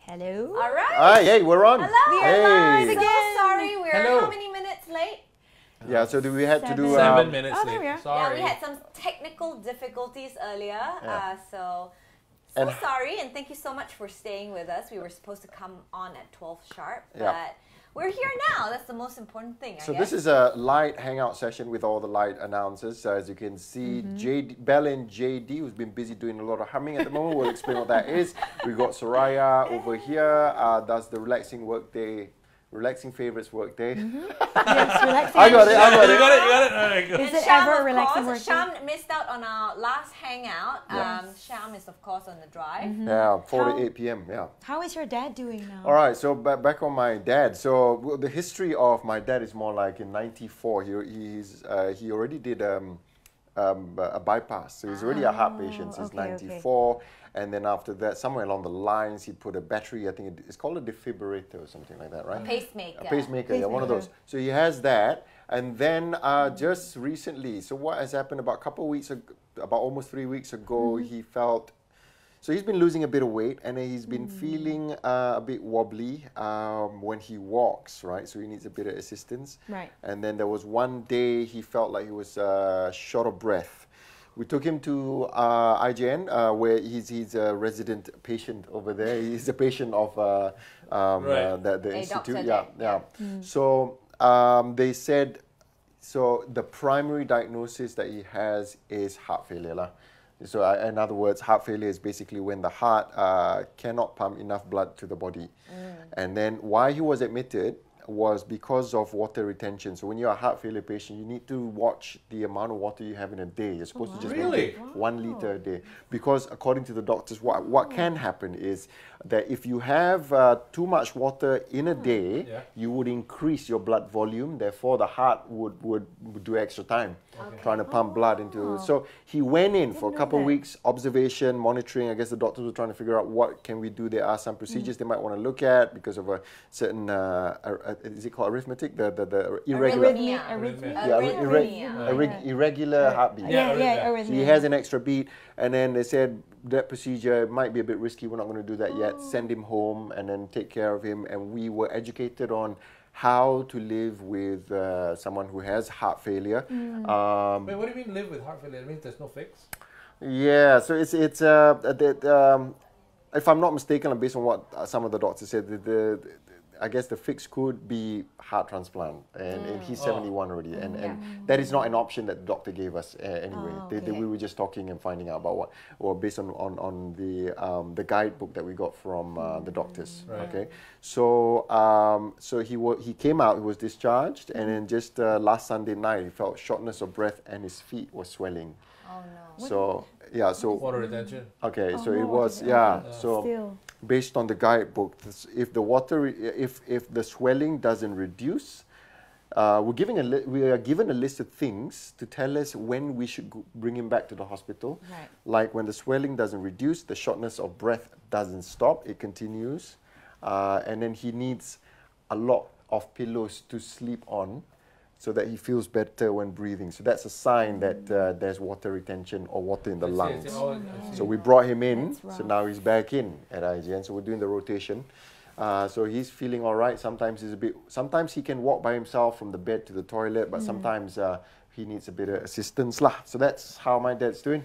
Hello. All right. Hi, hey, we're on. Hello. We are live So again. sorry, we're Hello. how many minutes late? Yeah, so we had to do 7 minutes Oh, there late. we are. Sorry. Yeah, we had some technical difficulties earlier. Yeah. So And- sorry, and thank you so much for staying with us. We were supposed to come on at 12 sharp, but Yeah. we're here now. That's the most important thing, So I this guess. is a LITE hangout session with all the LITE announcers. So as you can see, Belle and JD, who's been busy doing a lot of humming at the moment, will explain what that is. We got Soraya over here, does the relaxing work day, relaxing favorites work day. Yes, relaxing. I got it, I got You it. got it, you got it. All right, go. Is And it Sham, ever of relaxing course, working? Sham missed out on our last hangout. Yes. Sham is, of course, on the drive. Yeah, 4 How- to 8 p.m. Yeah. How is your dad doing now? All right, so back on my dad. So the history of my dad is more like in '94. He already did a bypass, so he's already a heart patient since okay, '94. And then after that, somewhere along the lines, he put a battery. I think it's called a defibrillator or something like that, right? Pacemaker. A pacemaker, yeah, one of those. So he has that, and then just recently. So what has happened about a couple of weeks ago, about almost 3 weeks ago, he felt. So he's been losing a bit of weight, and he's been feeling a bit wobbly when he walks, right? So he needs a bit of assistance. Right. And then there was one day he felt like he was short of breath. We took him to IGN, where he's a resident patient over there. He's a patient of Right. the institute. doctor Yeah, there, yeah. So they said, so the primary diagnosis that he has is heart failure, lah. So in other words, heart failure is basically when the heart cannot pump enough blood to the body. And then why he was admitted was because of water retention. So when you're a heart failure patient, you need to watch the amount of water you have in a day. You're supposed to just Really? maintain 1 liter a day. Because according to the doctors, what can happen is that if you have too much water in a day, Yeah. you would increase your blood volume. Therefore, the heart would do extra time trying to pump blood into. So he went in for a couple of weeks, observation, monitoring. I guess the doctors were trying to figure out what can we do. There are some procedures they might want to look at because of a certain, is it called arithmetic? The irregular, irregular heartbeat. Yeah, So he has an extra beat, and then they said that procedure might be a bit risky. We're not going to do that yet. Send him home and then take care of him. And we were educated on how to live with someone who has heart failure. Wait, what do you mean live with heart failure? It means there's no fix? Yeah, so it's if I'm not mistaken, based on what some of the doctors said, I guess the fix could be heart transplant, and he's 71 already, and that is not an option that the doctor gave us anyway. We were just talking and finding out about what, well, based on the guidebook that we got from the doctors. Right. Okay, so he came out, he was discharged, and then just last Sunday night he felt shortness of breath and his feet were swelling. Oh, no. So yeah, so Water retention. okay, so it no, was okay. so. Still. Based on the guidebook, if the water, if the swelling doesn't reduce, we are given a list of things to tell us when we should bring him back to the hospital. Right. Like when the swelling doesn't reduce, the shortness of breath doesn't stop, it continues, and then he needs a lot of pillows to sleep on, so that he feels better when breathing. So that's a sign that there's water retention or water in the lungs. So we brought him in, so now he's back in at IGN. So we're doing the rotation. So he's feeling all right. Sometimes sometimes he can walk by himself from the bed to the toilet, but sometimes he needs a bit of assistance lah. So that's how my dad's doing.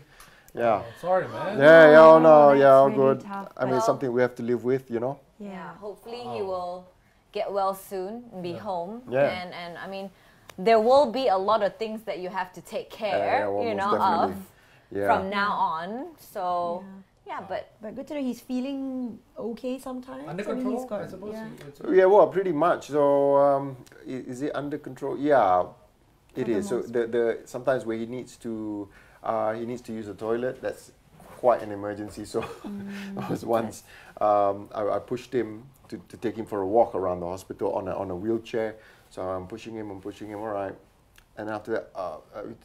Yeah. Oh, sorry, man. Yeah, all no, that's all really good. tough, I mean, it's something we have to live with, you know. Yeah, hopefully he will get well soon and be home. Yeah. And I mean, there will be a lot of things that you have to take care, almost of definitely. from now on. So, but But good to know he's feeling okay sometimes. Under I mean, he's control, I got- suppose. yeah. Yeah, well, pretty much. So, is it under control? Yeah, it is. So the sometimes where he needs to use the toilet, that's quite an emergency. So, there was once I pushed him to take him for a walk around the hospital on a wheelchair. So I'm pushing him, all right. And after that,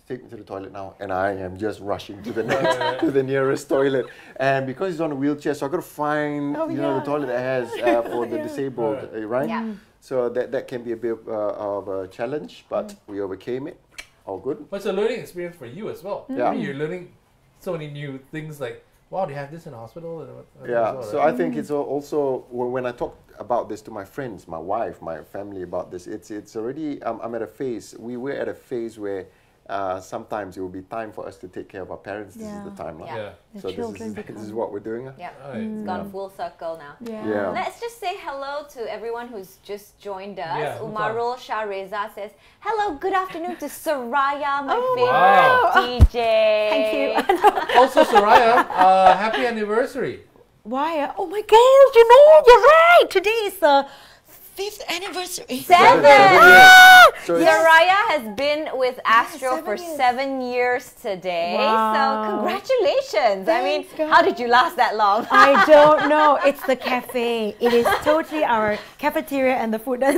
take me to the toilet now. And I am just rushing to the next, to the nearest toilet. And because he's on a wheelchair, so I've got to find the toilet that has for the disabled, right? Yeah. So that can be a bit of a challenge, but we overcame it. All good. But it's a learning experience for you as well. Yeah. I mean, you're learning so many new things like wow, they have this in the hospital. And Yeah, so right? I think it's also when I talk about this to my friends, my wife, my family about this, it's already I'm at a phase. We're at a phase where sometimes it will be time for us to take care of our parents. This is the Yeah. time, right? Yeah. The So children this is what we're doing. Yeah. Right. It's gone full circle now. Yeah. Let's just say hello to everyone who's just joined us. Yeah, Umarul Shah Reza says, hello, good afternoon to Soraya, my Oh, favorite wow. DJ. Thank you. Also, Soraya, happy anniversary. Why? Oh my God! You know, you're right. Today is the 5th anniversary. 7! So it's- Soraya has been with Astro 7 for years. 7 years today. Wow. So congratulations. I mean, Thanks, God. how did you last that long? I don't know. It's the cafe. It is totally our cafeteria and the food. No,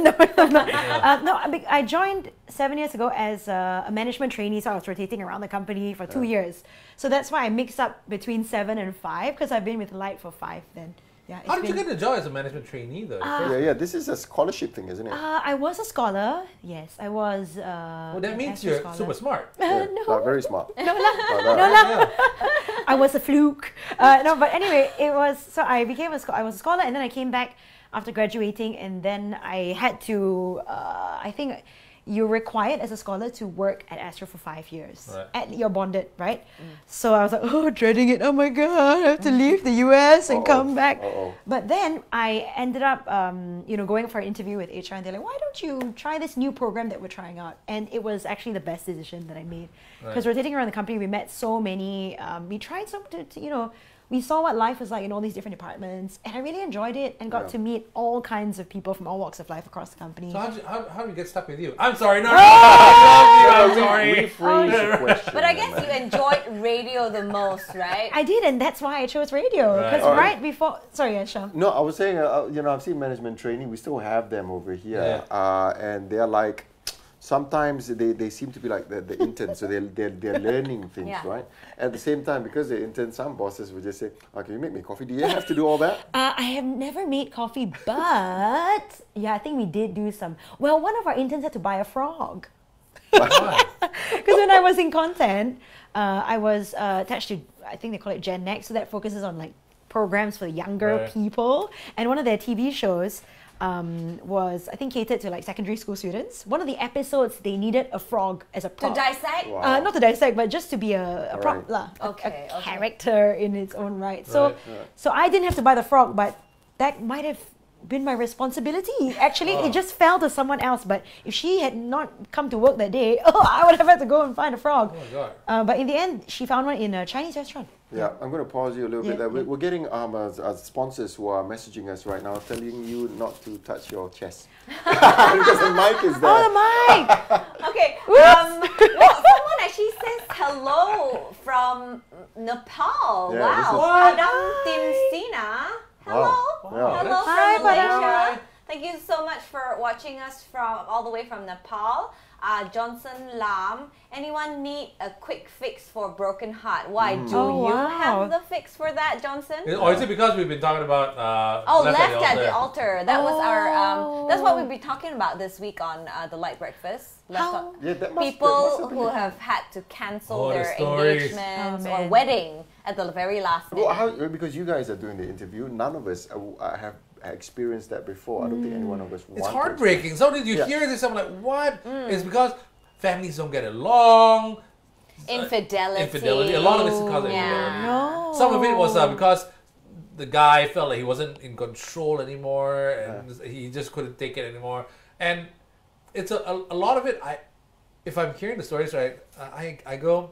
I joined 7 years ago as a management trainee, so I was rotating around the company for 2 years. So that's why I mix up between 7 and 5 because I've been with LITE for 5 then. Yeah, How did you get the job as a management trainee, though? yeah, this is a scholarship thing, isn't it? I was a scholar. Yes, I was. Well, that an means Astro you're scholar. super smart. Yeah, No. very smart. No, la. Like that. No, la. Yeah. I was a fluke. No, but anyway, it was so I became I was a scholar, and then I came back after graduating, and then I had to. I think you're required as a scholar to work at Astro for 5 years. Right. You're bonded, right? So I was like, oh, dreading it. Oh my God, I have to leave the US and come back. But then I ended up, going for an interview with HR, and they're like, why don't you try this new program that we're trying out? And it was actually the best decision that I made. Because rotating around the company, we met so many, we tried we saw what life was like in all these different departments, and I really enjoyed it and got to meet all kinds of people from all walks of life across the company. So how did you get stuck with you? I'm sorry, no, I love you, I'm sorry. Rephrase the question. But I guess you enjoyed radio the most, right? I did, and that's why I chose radio. Because right before, sorry, Asham. No, I was saying, I've seen Management Trainee. We still have them over here, and they're like, sometimes they seem to be like the interns, so they're learning things, right? At the same time, because they're interns, some bosses will just say, "Okay, you make me coffee. Do you have to do all that?" I have never made coffee, but yeah, I think we did do some. Well, one of our interns had to buy a frog. Because when I was in content, I was attached to, I think they call it Gen Next, so that focuses on like programs for younger people. And one of their TV shows was, I think, catered to like secondary school students. One of the episodes, they needed a frog as a prop. To dissect? Wow. Not to dissect, but just to be a prop, Okay, a character in its own right. So, so I didn't have to buy the frog, but that might have been my responsibility. Actually, it just fell to someone else. But if she had not come to work that day, I would have had to go and find a frog. Oh my God. But in the end, she found one in a Chinese restaurant. Yeah, I'm going to pause you a little bit there. We're getting sponsors who are messaging us right now, telling you not to touch your chest. Because the mic is there. Oh, the mic! Okay. Well, someone actually says hello from Nepal. Yeah, Wow. Padang Timsina. Hello. Wow. Yeah. Hello Hi, from Malaysia. Padang. Thank you so much for watching us from all the way from Nepal. Johnson Lam, anyone need a quick fix for broken heart? Why do you have the fix for that, Johnson? Or is it because we've been talking about Left at the altar. That was our. That's what we'll be talking about this week on the LITE Breakfast. People who have had to cancel their engagements or wedding at the very last minute. Well, because you guys are doing the interview, none of us have experienced that before. I don't think any one of us It's heartbreaking. So did you hear this? I'm like, what? It's because families don't get along. Infidelity. A lot of this is because of infidelity. No. Some of it was because the guy felt like he wasn't in control anymore, and he just couldn't take it anymore. And it's a lot of it. If I'm hearing the stories right, I go,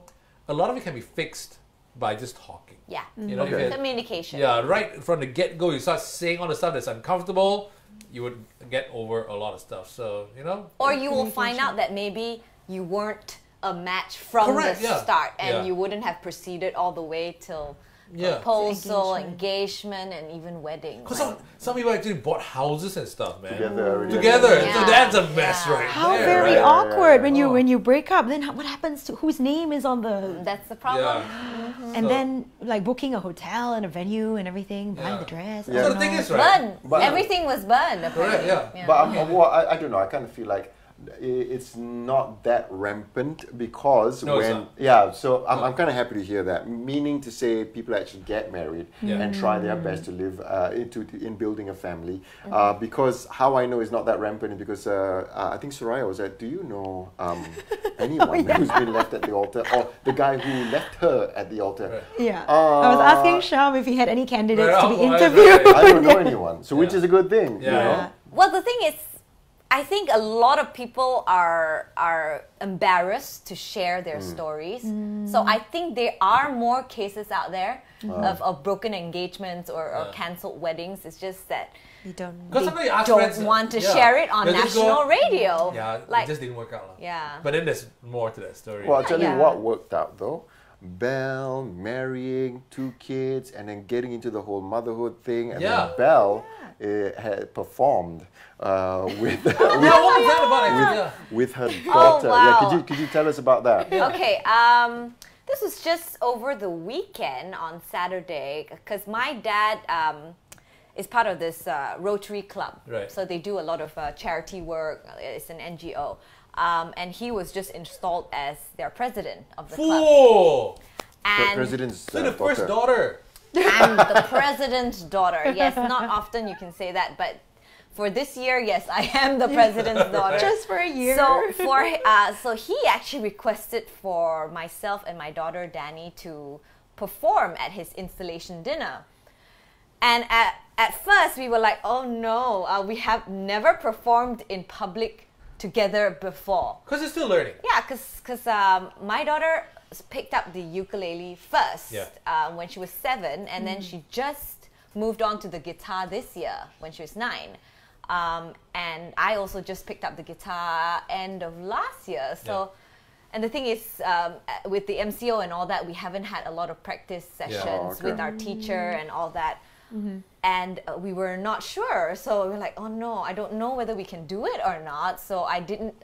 a lot of it can be fixed by just talking. Yeah. You know, communication. Yeah, right from the get-go, you start saying all the stuff that's uncomfortable, you would get over a lot of stuff. So, you know. Or you will find out that maybe you weren't a match from the start, and you wouldn't have proceeded all the way till proposal, engagement, and even wedding. Because some people actually bought houses and stuff, man. Together. So that's a mess right How there. very right? awkward when you break up. Then what happens to whose name is on the? That's the problem. And then like booking a hotel and a venue and everything, buying the dress. So the thing is, right? Everything was burned. Correct. Yeah. But I don't know. I kind of feel like it's not that rampant because No, it's when not. yeah. So I'm kind of happy to hear that. Meaning to say, people actually get married Yeah. and try their best to live in building a family. Because how I know it's not that rampant is because I think Soraya was at. Do you know anyone who's been left at the altar, or the guy who left her at the altar? Right. Yeah. I was asking Sham if he had any candidates to be Right. interviewed. I don't know anyone, so which is a good thing. Yeah. You know? Well, the thing is, I think a lot of people are embarrassed to share their stories. So I think there are more cases out there of broken engagements or cancelled weddings. It's just that You don't. Because somebody asked don't friends, want to share it on They'll just national go, radio. Yeah, Like, it just didn't work out. yeah. But then there's more to that story. Well, I'll tell Yeah. you what worked out though. Belle marrying 2 kids and then getting into the whole motherhood thing, and Yeah. then Belle had performed with yeah, what was that about? Yeah. with her daughter. wow. Yeah, could you tell us about that? Okay, this was just over the weekend on Saturday because my dad is part of this Rotary Club. Right. So they do a lot of charity work. It's an NGO. And he was just installed as their president of the club. Fool! The And president's So the first daughter. I'm the president's daughter. Yes, not often you can say that, but for this year, yes, I am the president's daughter. Just for a year. So he actually requested for myself and my daughter Danny to perform at his installation dinner. And at first we were like, oh no, we have never performed in public together before. Because you're still learning. Yeah, because my daughter picked up the ukulele first when she was 7, and then she just moved on to the guitar this year when she was 9. And I also just picked up the guitar end of last year. So, and the thing is, with the MCO and all that, we haven't had a lot of practice sessions with our teacher and all that. And we were not sure, so we were like, oh no, I don't know whether we can do it or not. So I didn't,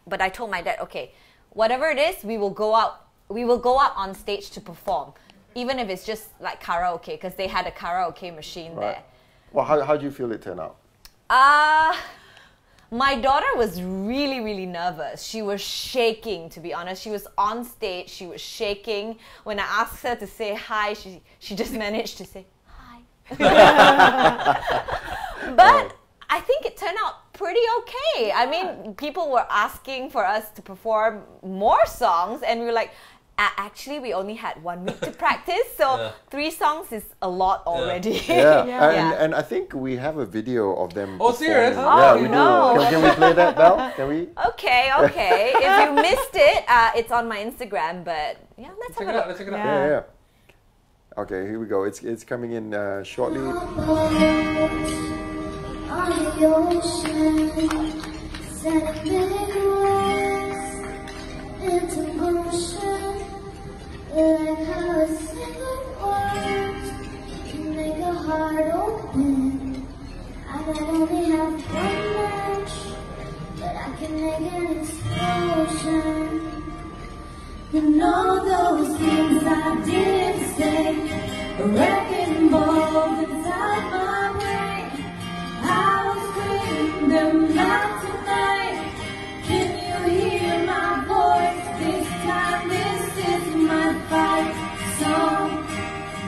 but I told my dad, okay, whatever it is, we will go out on stage to perform, even if it's just like karaoke, because they had a karaoke machine there. Well, how do you feel it turned out? My daughter was really, really nervous. She was shaking, to be honest. She was on stage, she was shaking. When I asked her to say hi, she just managed to say hi. But I think it turned out pretty okay. I mean, people were asking for us to perform more songs, and we were like, actually, we only had 1 week to practice, so 3 songs is a lot already. And I think we have a video of them. Oh, serious? Yeah, Oh, we no. do. Can we play that, Belle? Can we? Okay. If you missed it, it's on my Instagram, but yeah, let's have a look. Let's check it out. Yeah. Okay, here we go. It's coming in shortly. On the ocean, set big waves into motion, like how a single word can make a heart open. I might only have 1 match, but I can make an explosion. And all those things I didn't say, a wrecking ball inside my brain. I will scream them out tonight. Can you hear my voice? This time this is my fight song.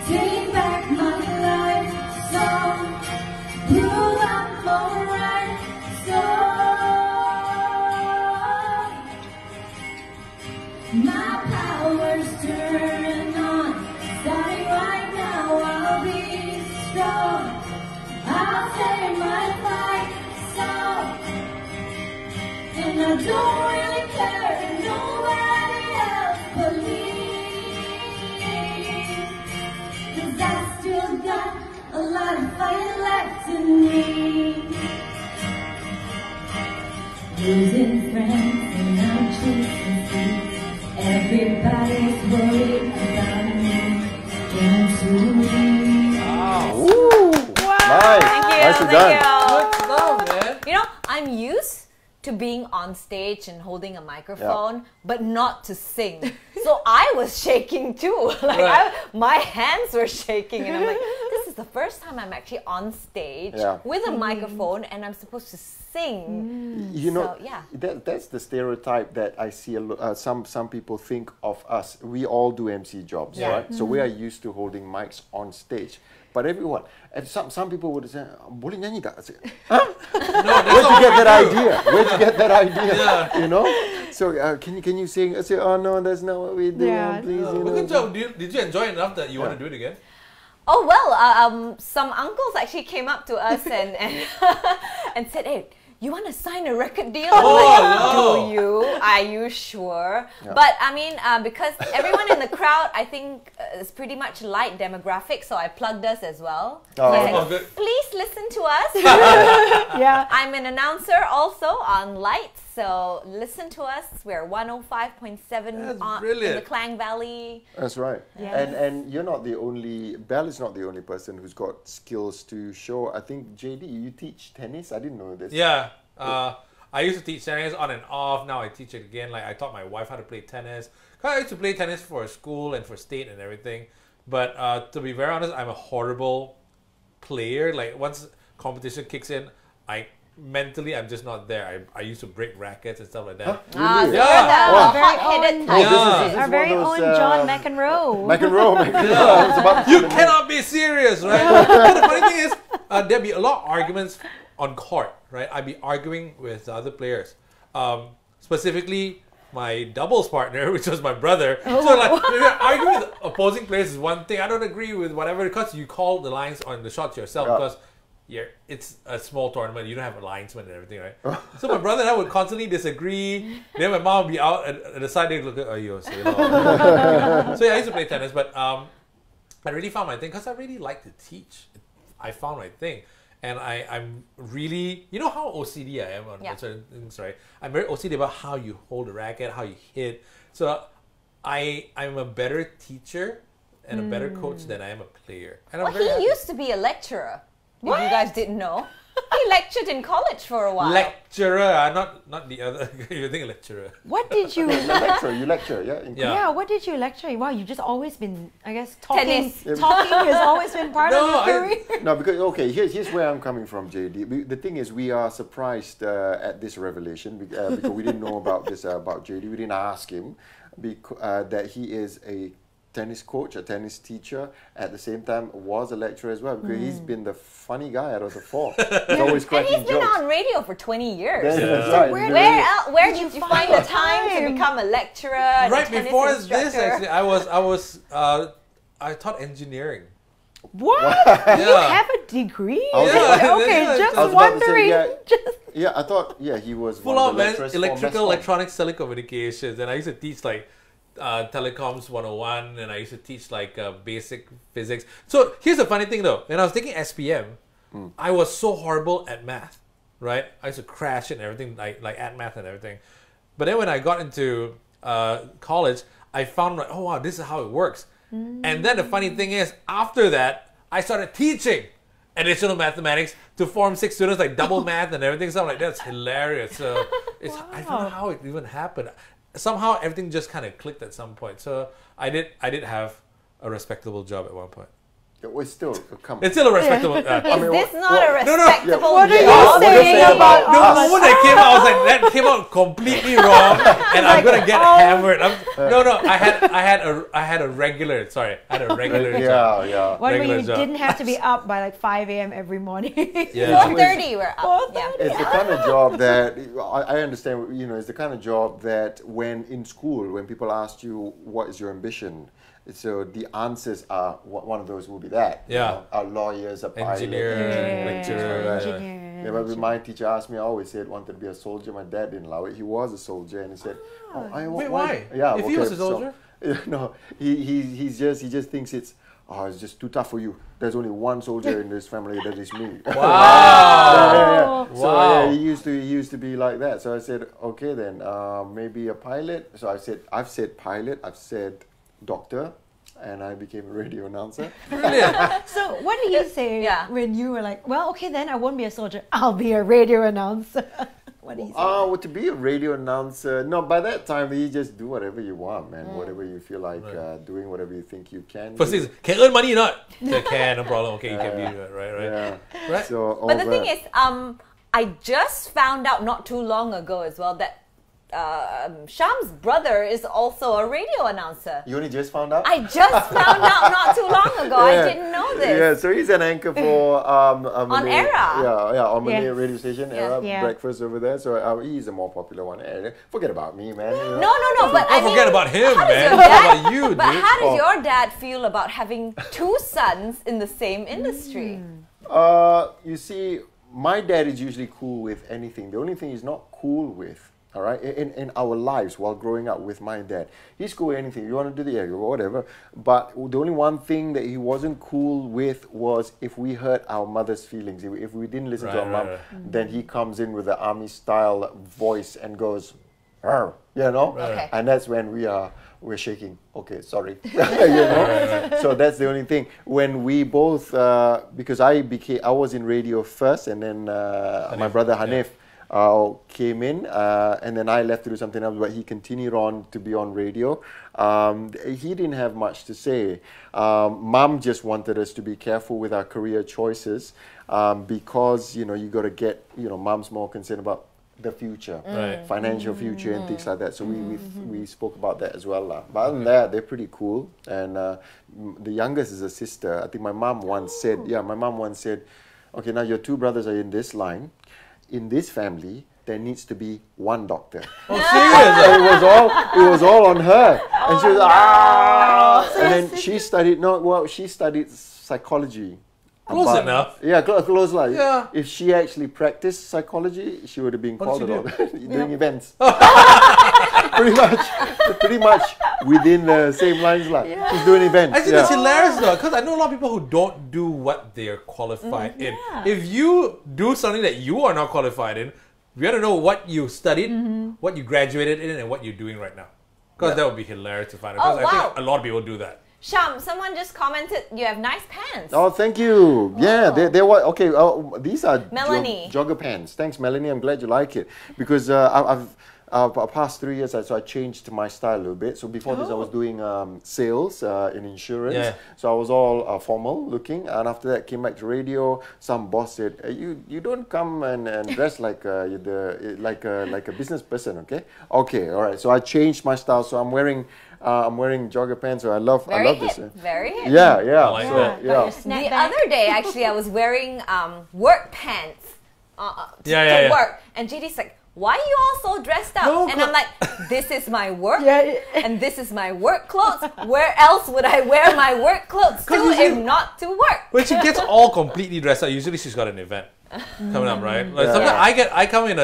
Take back my life song. Prove I'm alright song. My power's turning on. Starting right now, I'll be strong. I'll say my fight song. And I don't really care if nobody else believes. 'Cause I still got a lot of fire left in me. Losing friends and I'm chasing sleep. Everybody's worried about me. Into me. Ooh, nice. Thank you. Nicely Thank done. you. Good stuff, man. You know, I'm used to being on stage and holding a microphone, but not to sing. So I was shaking too. Like Right. my hands were shaking, and I'm like, this is the first time I'm actually on stage with a microphone and I'm supposed to sing. You know, so, yeah. That's the stereotype that I see. Some people think of us. We all do MC jobs, right? So we are used to holding mics on stage. But everyone, and some people would say, "Boleh nyanyi tak?" I say, huh? Where'd you get that idea? Where'd you get that idea? You know. So can you sing? I say, "Oh no, that's not what we do. Please." Good job. Did you enjoy it enough that you want to do it again? Oh well, some uncles actually came up to us and and said, "Hey, you want to sign a record deal?" Do you? Are you sure? Yeah. But I mean, because everyone in the crowd, I think, is pretty much LITE demographic, so I plugged us as well. Good. Please listen to us. I'm an announcer also on LITE, so listen to us. We're 105.7 in the Klang Valley. That's right. Yes. And you're not the only. Belle is not the only person who's got skills to show. I think JD, you teach tennis. I didn't know this. Yeah. I used to teach tennis on and off. Now I teach it again. Like I taught my wife how to play tennis. I used to play tennis for school and for state and everything. But to be very honest, I'm a horrible player. Like once competition kicks in, mentally I'm just not there. I used to break rackets and stuff like that. Really? Our very own John McEnroe. You cannot be serious, right? But the funny thing is, there'd be a lot of arguments on court, right? I'd be arguing with the other players. Specifically, my doubles partner, which was my brother. So like, arguing with opposing players is one thing. I don't agree with whatever, because you call the lines on the shots yourself, because it's a small tournament. You don't have a linesman and everything, right? So my brother and I would constantly disagree. Then my mom would be out at the side. They'd look at, So yeah, I used to play tennis, but I really found my thing because I really like to teach. I found my thing. And I'm really, you know how OCD I am on certain things, right? I'm very OCD about how you hold a racket, how you hit. So I'm a better teacher and a better coach than I am a player. And he used to be a lecturer. If you guys didn't know. He lectured in college for a while. Lecturer, not the other. You think lecturer. What did you... You lecture, Yeah, what did you lecture? Wow, you've just always been, I guess, talking. Talking has always been part of your career. No, because, here's where I'm coming from, JD. The thing is, we are surprised at this revelation because we didn't know about this about JD. We didn't ask him that he is a tennis coach, a tennis teacher, at the same time was a lecturer as well, because he's been the funny guy out of the four. He's always cracking jokes. And he's been on radio for 20 years. That's right. Where did you find the time to become a lecturer? Right before this, actually, I taught engineering. What? You have a degree? Just wondering. I thought he was full of electrical, electronics, telecommunications, and I used to teach like telecoms 101, and I used to teach like basic physics. So here's the funny thing though, when I was taking SPM, I was so horrible at math, right? I used to crash it and everything, like at math and everything. But then when I got into college, I found like, oh wow, this is how it works. And then the funny thing is, after that, I started teaching additional mathematics to Form 6 students, like double math and everything. So I'm like, that's hilarious. So I don't know how it even happened. Somehow everything just kind of clicked at some point. So I did have a respectable job at one point. It's still It's still a respectable. Is this not a respectable job? What are you saying about the moment that came out? I was like, that came out completely wrong, and I'm gonna get hammered. I had a regular. Sorry, I had a regular job. One where you didn't have to be up by like 5 a.m. every morning. 4:30 we're up. It's the kind of job that I understand. It's the kind of job that when in school, when people ask you what is your ambition, so the answers are, one of those will be that. Our lawyers, a pilot, engineer. But my teacher asked me, I always said wanted to be a soldier. My dad didn't allow it. He was a soldier, and he said, why? If he was a soldier? No, he just thinks it's just too tough for you. There's only one soldier in this family, that is me. Wow. So he used to be like that. So I said, okay then, maybe a pilot. So I've said pilot, I've said doctor, and I became a radio announcer. Brilliant. So what did you say when you were like, well, okay then, I won't be a soldier, I'll be a radio announcer? What do you say? To be a radio announcer, no, by that time, you just do whatever you want, man. Whatever you feel like doing, whatever you think you can. First thing is, can earn money or not? So can, no problem. Okay, you can be right. Yeah. Right. So, but the thing is, I just found out not too long ago as well that Sham's brother is also a radio announcer. You only just found out? I just found out not too long ago. I didn't know this. Yeah, so he's an anchor for on Era. Yeah, on Malay radio station, Era, Yeah. breakfast over there. So he's a more popular one. Forget about me, man. You know? No, but Don't forget about him, man. How about you, dude. But how does your dad feel about having two sons in the same industry? You see, my dad is usually cool with anything. The only thing he's not cool with, all right, in our lives while growing up with my dad, he's cool with anything. You want to do the whatever. But the only one thing that he wasn't cool with was if we hurt our mother's feelings. If we didn't listen to our mom, then he comes in with the army style voice and goes, "Arr," you know, and that's when we're shaking. Okay, sorry, you know. So that's the only thing. When we both, because I was in radio first, and then my brother Hanif came in, and then I left to do something else, but he continued on to be on radio. He didn't have much to say. Mom just wanted us to be careful with our career choices, because, you know, you got to get, you know, mom's more concerned about the future, financial future and things like that. So we spoke about that as well. But other than that, they're pretty cool. And the youngest is a sister. I think my mom once said, okay, now your two brothers are in this line. In this family, there needs to be one doctor. Oh, serious? It was all on her. And she was, and then she studied psychology. Close enough. Yeah, close like. Yeah. If she actually practiced psychology, she would have been called about doing events. pretty much within the same lines like. She's doing events. I think that's hilarious though, because I know a lot of people who don't do what they're qualified in. If you do something that you are not qualified in, we got to know what you studied, what you graduated in, and what you're doing right now. Because that would be hilarious to find out. Because I think a lot of people do that. Sham, someone just commented, you have nice pants. Oh, thank you. Yeah, they were, okay, these are Melanie. jogger pants. Thanks, Melanie. I'm glad you like it. Because past 3 years, so I changed my style a little bit. So before this, I was doing sales in insurance. Yeah. So I was all formal looking. And after that, came back to radio. Some boss said, you don't come and dress like a business person, okay? Okay, all right. So I changed my style. So I'm wearing jogger pants, so I love this. Very hip. Yeah. I like that. The other day, actually, I was wearing work pants to work, and JD's like, "Why are you all so dressed up?" And I'm like, "This is my work, and this is my work clothes. Where else would I wear my work clothes to if not to work?" When she gets all completely dressed up, usually she's got an event coming up, right? Like sometimes I come in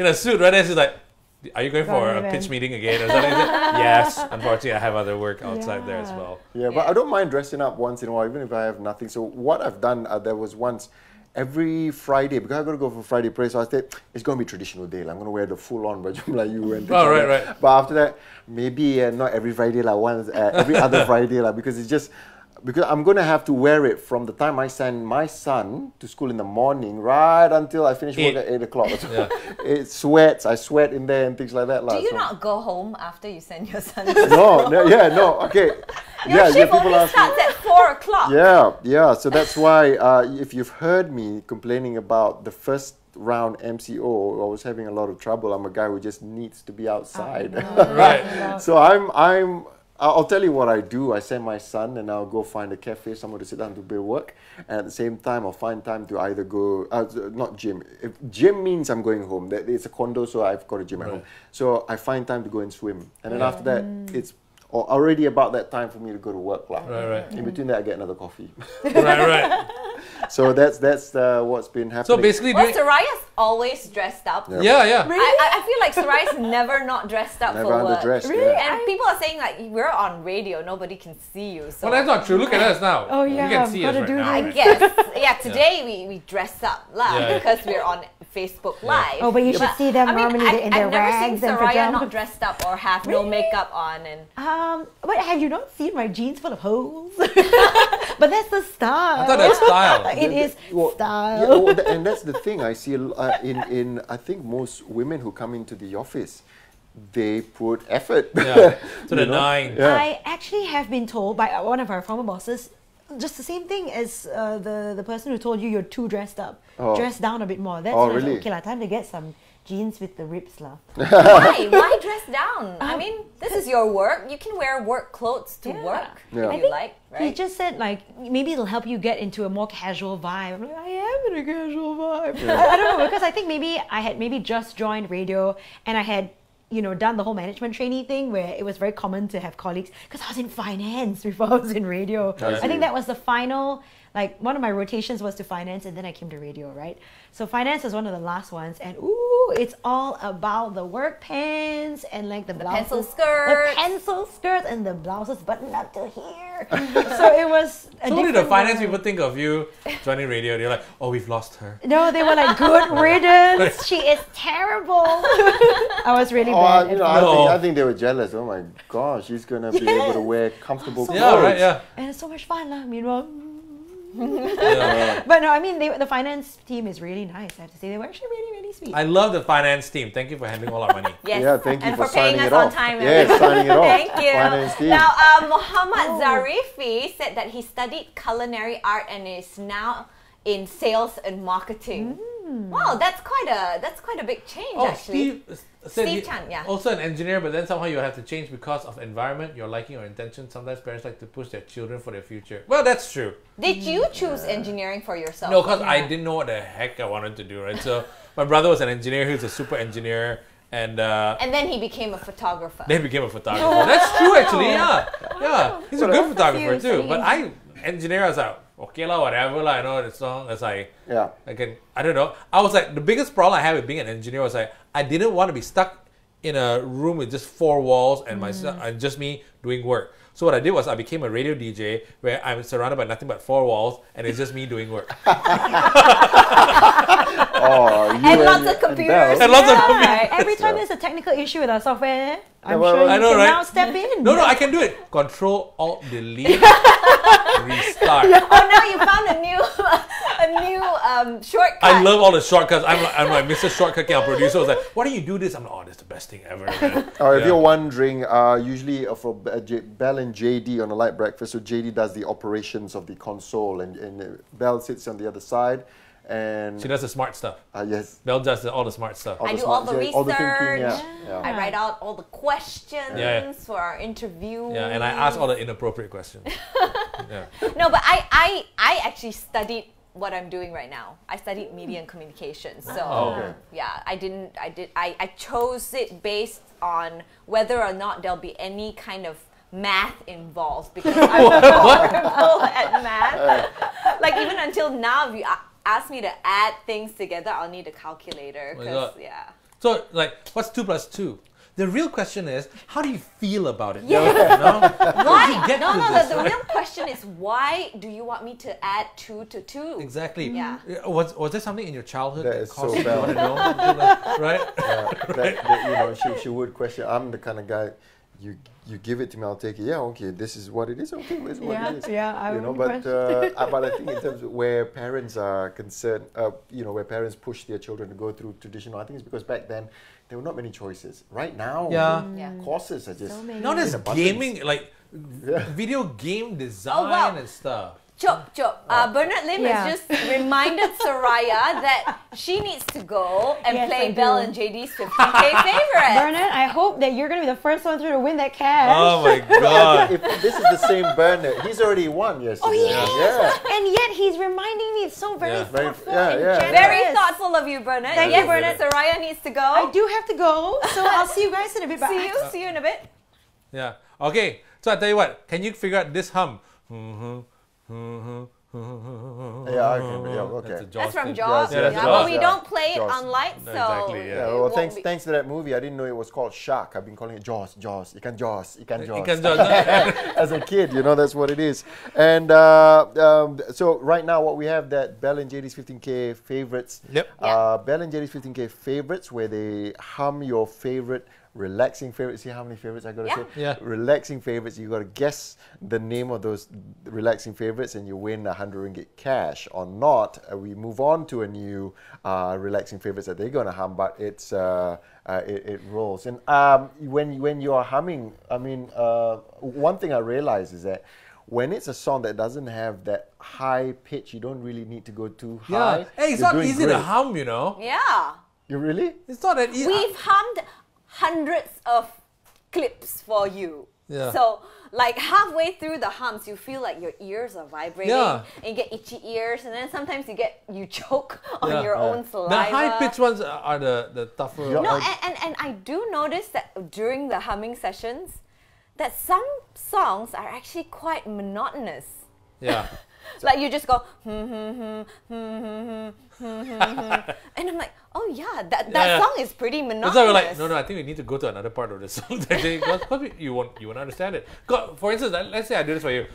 a suit, right? And she's like, "Are you going for a pitch meeting again?" Or something? Yes, unfortunately, I have other work outside there as well. Yeah, but I don't mind dressing up once in a while, even if I have nothing. So what I've done, there was once, every Friday, because I'm going to go for Friday prayer, so I said, it's going to be traditional day. I'm going to wear the full-on bajum like you and right. But after that, maybe not every Friday, once, every other Friday, because it's just, because I'm going to have to wear it from the time I send my son to school in the morning right until I finish work at 8 o'clock. So I sweat in there and things like that. Do you not go home after you send your son? No, okay. Your shift only starts at 4 o'clock. Yeah. So that's why if you've heard me complaining about the first round MCO, I was having a lot of trouble. I'm a guy who just needs to be outside. Right. So I'll tell you what I do. I send my son and I'll go find a cafe, somewhere to sit down to do work. And at the same time, I'll find time to either go, not gym. If gym means I'm going home. It's a condo, so I've got a gym at home. So I find time to go and swim. And then after that, it's already about that time for me to go to work. Right. In between that, I get another coffee. Right. So that's what's been happening. So basically, Soraya's always dressed up. Yeah. Really? I feel like Soraya's never not dressed up never for work. Underdressed. Really? Yeah. And people are saying like, we're on radio, nobody can see you. So. Well, that's not true. Look at us now. Oh yeah, you can see us right now. I guess. Yeah, today we dress up because we're on Facebook Live. Oh, but you should see them normally in their I've never rags seen and Soraya pajamas. not dressed up or have no makeup on. And But have you not seen my jeans full of holes? But that's the style. I thought that's style. It is style. Yeah, well, and that's the thing I see in I think most women who come into the office, they put effort. Yeah, to the nine. Yeah. I actually have been told by one of our former bosses, just the same thing as the person who told you you're too dressed up. Dress down a bit more. That's when I really? said, okay, time to get some jeans with the ribs lah. why? Why dress down? I mean, this is your work. You can wear work clothes to work Yeah. if you like, right? He just said like maybe it'll help you get into a more casual vibe. I'm like, I am in a casual vibe. I don't know, because I think maybe I had just joined radio and I had done the whole management trainee thing where it was very common to have colleagues, because I was in finance before I was in radio. I think that was the final, like one of my rotations was to finance and then I came to radio, right? So finance was one of the last ones, and it's all about the work pants and like the blouses, pencil skirts and the blouses buttoned up to here. So it was So did the finance people think of you joining radio? They're like, oh, we've lost her. No, they were like, good riddance. She is terrible. I was really bad. I think they were jealous. Oh my gosh, she's gonna be able to wear comfortable clothes. Yeah, right, yeah. And it's so much fun, meanwhile. Yeah. But no, I mean, the finance team is really nice. I have to say, they were actually really, really sweet. I love the finance team. Thank you for handling all our money. Yes. Yeah, thank you and for paying signing us it on off. time. Yes, signing it off. Thank you. Finance team. Now, Muhammad Zarifi said that he studied culinary art and is now in sales and marketing. Wow, that's quite a big change actually. Steve Chan, yeah. Also an engineer, but then somehow you have to change because of environment, your liking or intention. Sometimes parents like to push their children for their future. Well, that's true. Did you choose engineering for yourself? No, because I didn't know what the heck I wanted to do, right? So my brother was an engineer. He was a super engineer. And then he became a photographer. Then he became a photographer. That's true, actually. Yeah. He's a good photographer too. But I was like, okay lah, whatever lah. I know as long as I can. I don't know. I was like, the biggest problem I had with being an engineer was like, I didn't want to be stuck in a room with just four walls and myself and just me doing work. So what I did was I became a radio DJ where I'm surrounded by nothing but four walls and it's just me doing work. And lots of computers. And lots of computers. Every time there's a technical issue with our software, I'm well, sure you I know, can right? now step in. No, I can do it. Control, Alt, Delete, restart. Oh, now you found a new shortcut. I love all the shortcuts. I'm like Mr. Shortcut King, our producer was like, why don't you do this? I'm like, oh, that's the best thing ever. If you're wondering, usually for Belle and JD on a light breakfast, so JD does the operations of the console and Belle sits on the other side. And she does the smart stuff. Yes. Belle does all the smart stuff. I do all the research. All the thinking, I write out all the questions for our interview. Yeah, and I ask all the inappropriate questions. No, but I actually studied what I'm doing right now. I studied media and communications. So I chose it based on whether or not there'll be any kind of math involved, because I'm horrible at math. Like even until now, if you ask me to add things together, I'll need a calculator. So like, what's 2 plus 2? The real question is, how do you feel about it? Yeah. Why? The real question is, why do you want me to add 2 to 2? Exactly. Yeah. Was there something in your childhood that caused so you to want to know? Right? She would question. I'm the kind of guy. You give it to me, I'll take it. Yeah, okay, this is what it is. Okay, it's what it is. Yeah, but I think in terms of where parents are concerned, where parents push their children to go through traditional, I think it's because back then there were not many choices. Right now, courses are just so many. Not just gaming, like video game design and stuff. Chop. Bernard Lim has just reminded Soraya that she needs to go and play Belle and JD's 15K favorite. Bernard, I hope that you're going to be the first one to win that cash. Oh my god. If this is the same Bernard, he's already won yesterday. Oh, yes. And yet he's reminding me. It's so very thoughtful and generous. Very thoughtful of you, Bernard. Thank you, Bernard. Soraya needs to go. I do have to go, so I'll see you guys in a bit. See you in a bit. Yeah. Okay. So I tell you what. Can you figure out this hum? Okay. That's from Jaws. Yeah, But we don't play it Jaws. on LITE, so Exactly, yeah. Well, thanks to that movie, I didn't know it was called Shark. I've been calling it Jaws. Ikan Jaws. As a kid, that's what it is. And so right now, what we have that Bell and JD's 15K favorites. Yep. Bell and JD's 15K favorites, where they hum your favorite relaxing favorites. See how many favorites I got to say? Yeah. Relaxing favorites. You got to guess the name of those relaxing favorites, and you win 100 ringgit cash. Or not, we move on to a new relaxing favorites that they're going to hum. But it's it rolls. And when you are humming, I mean, one thing I realize is that when it's a song that doesn't have that high pitch, you don't really need to go too high. Hey, it's not easy to hum, Yeah. You really? It's not that easy. We've hummed hundreds of clips for you. Yeah. So, like halfway through the hums, you feel like your ears are vibrating, and you get itchy ears, and then sometimes you choke on your own saliva. The high pitched ones are the tougher. No, and I do notice that during the humming sessions, that some songs are actually quite monotonous. Yeah. Like you just go and I'm like, oh yeah, that song is pretty monotonous. So we're like, no, I think we need to go to another part of the song. Because you won't understand it. For instance, let's say I do this for you.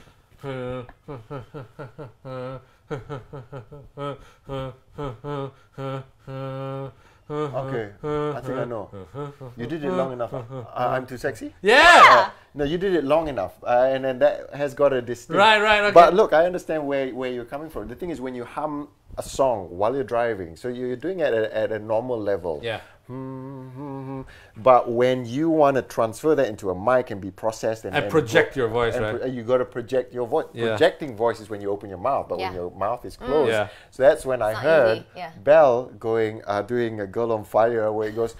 Okay, I think I know. You did it long enough. I'm too sexy? Yeah! No, you did it long enough, and then that has got a distinct. Right, okay. But look, I understand where you're coming from. The thing is, when you hum a song while you're driving, so you're doing it at a normal level. Yeah. But when you want to transfer that into a mic and be processed and project your voice, right? You got to project your voice. Yeah. Projecting voice is when you open your mouth, but when your mouth is closed. Yeah. So that's when I heard easy. Yeah. Belle doing a Girl on Fire, where it goes.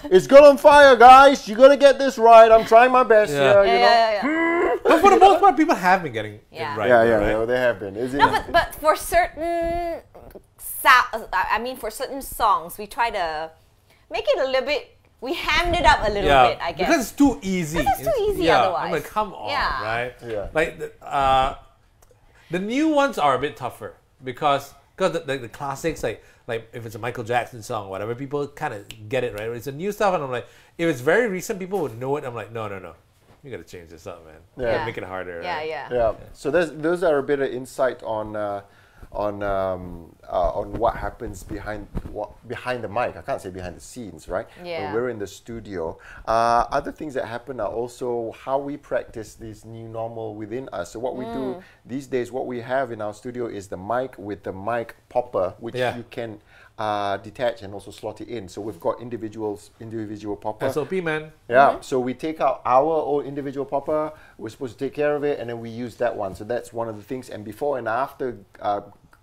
It's Girl on Fire, guys. You gotta get this right. I'm trying my best here. But for the most part, people have been getting it right. Yeah, they have been. But for certain for certain songs, we try to make it a little bit. We hammed it up a little bit, I guess. Because it's too easy. Because it's too easy otherwise. I'm like, come on, right? Yeah. Like the new ones are a bit tougher because the classics, like if it's a Michael Jackson song, whatever, people kind of get it, right? It's a new stuff, and I'm like, if it's very recent, people would know it. I'm like, no, you got to change this up, man. Yeah. Make it harder. Yeah. Yeah. So those are a bit of insight on what happens behind the mic. I can't say behind the scenes, right? Yeah. But we're in the studio. Other things that happen are also how we practice this new normal within us. So what we do these days, what we have in our studio is the mic with the mic popper, which you can detach and also slot it in. So we've got individual popper. SOP, man. Yeah, so we take out our own individual popper, we're supposed to take care of it, and then we use that one. So that's one of the things. And before and after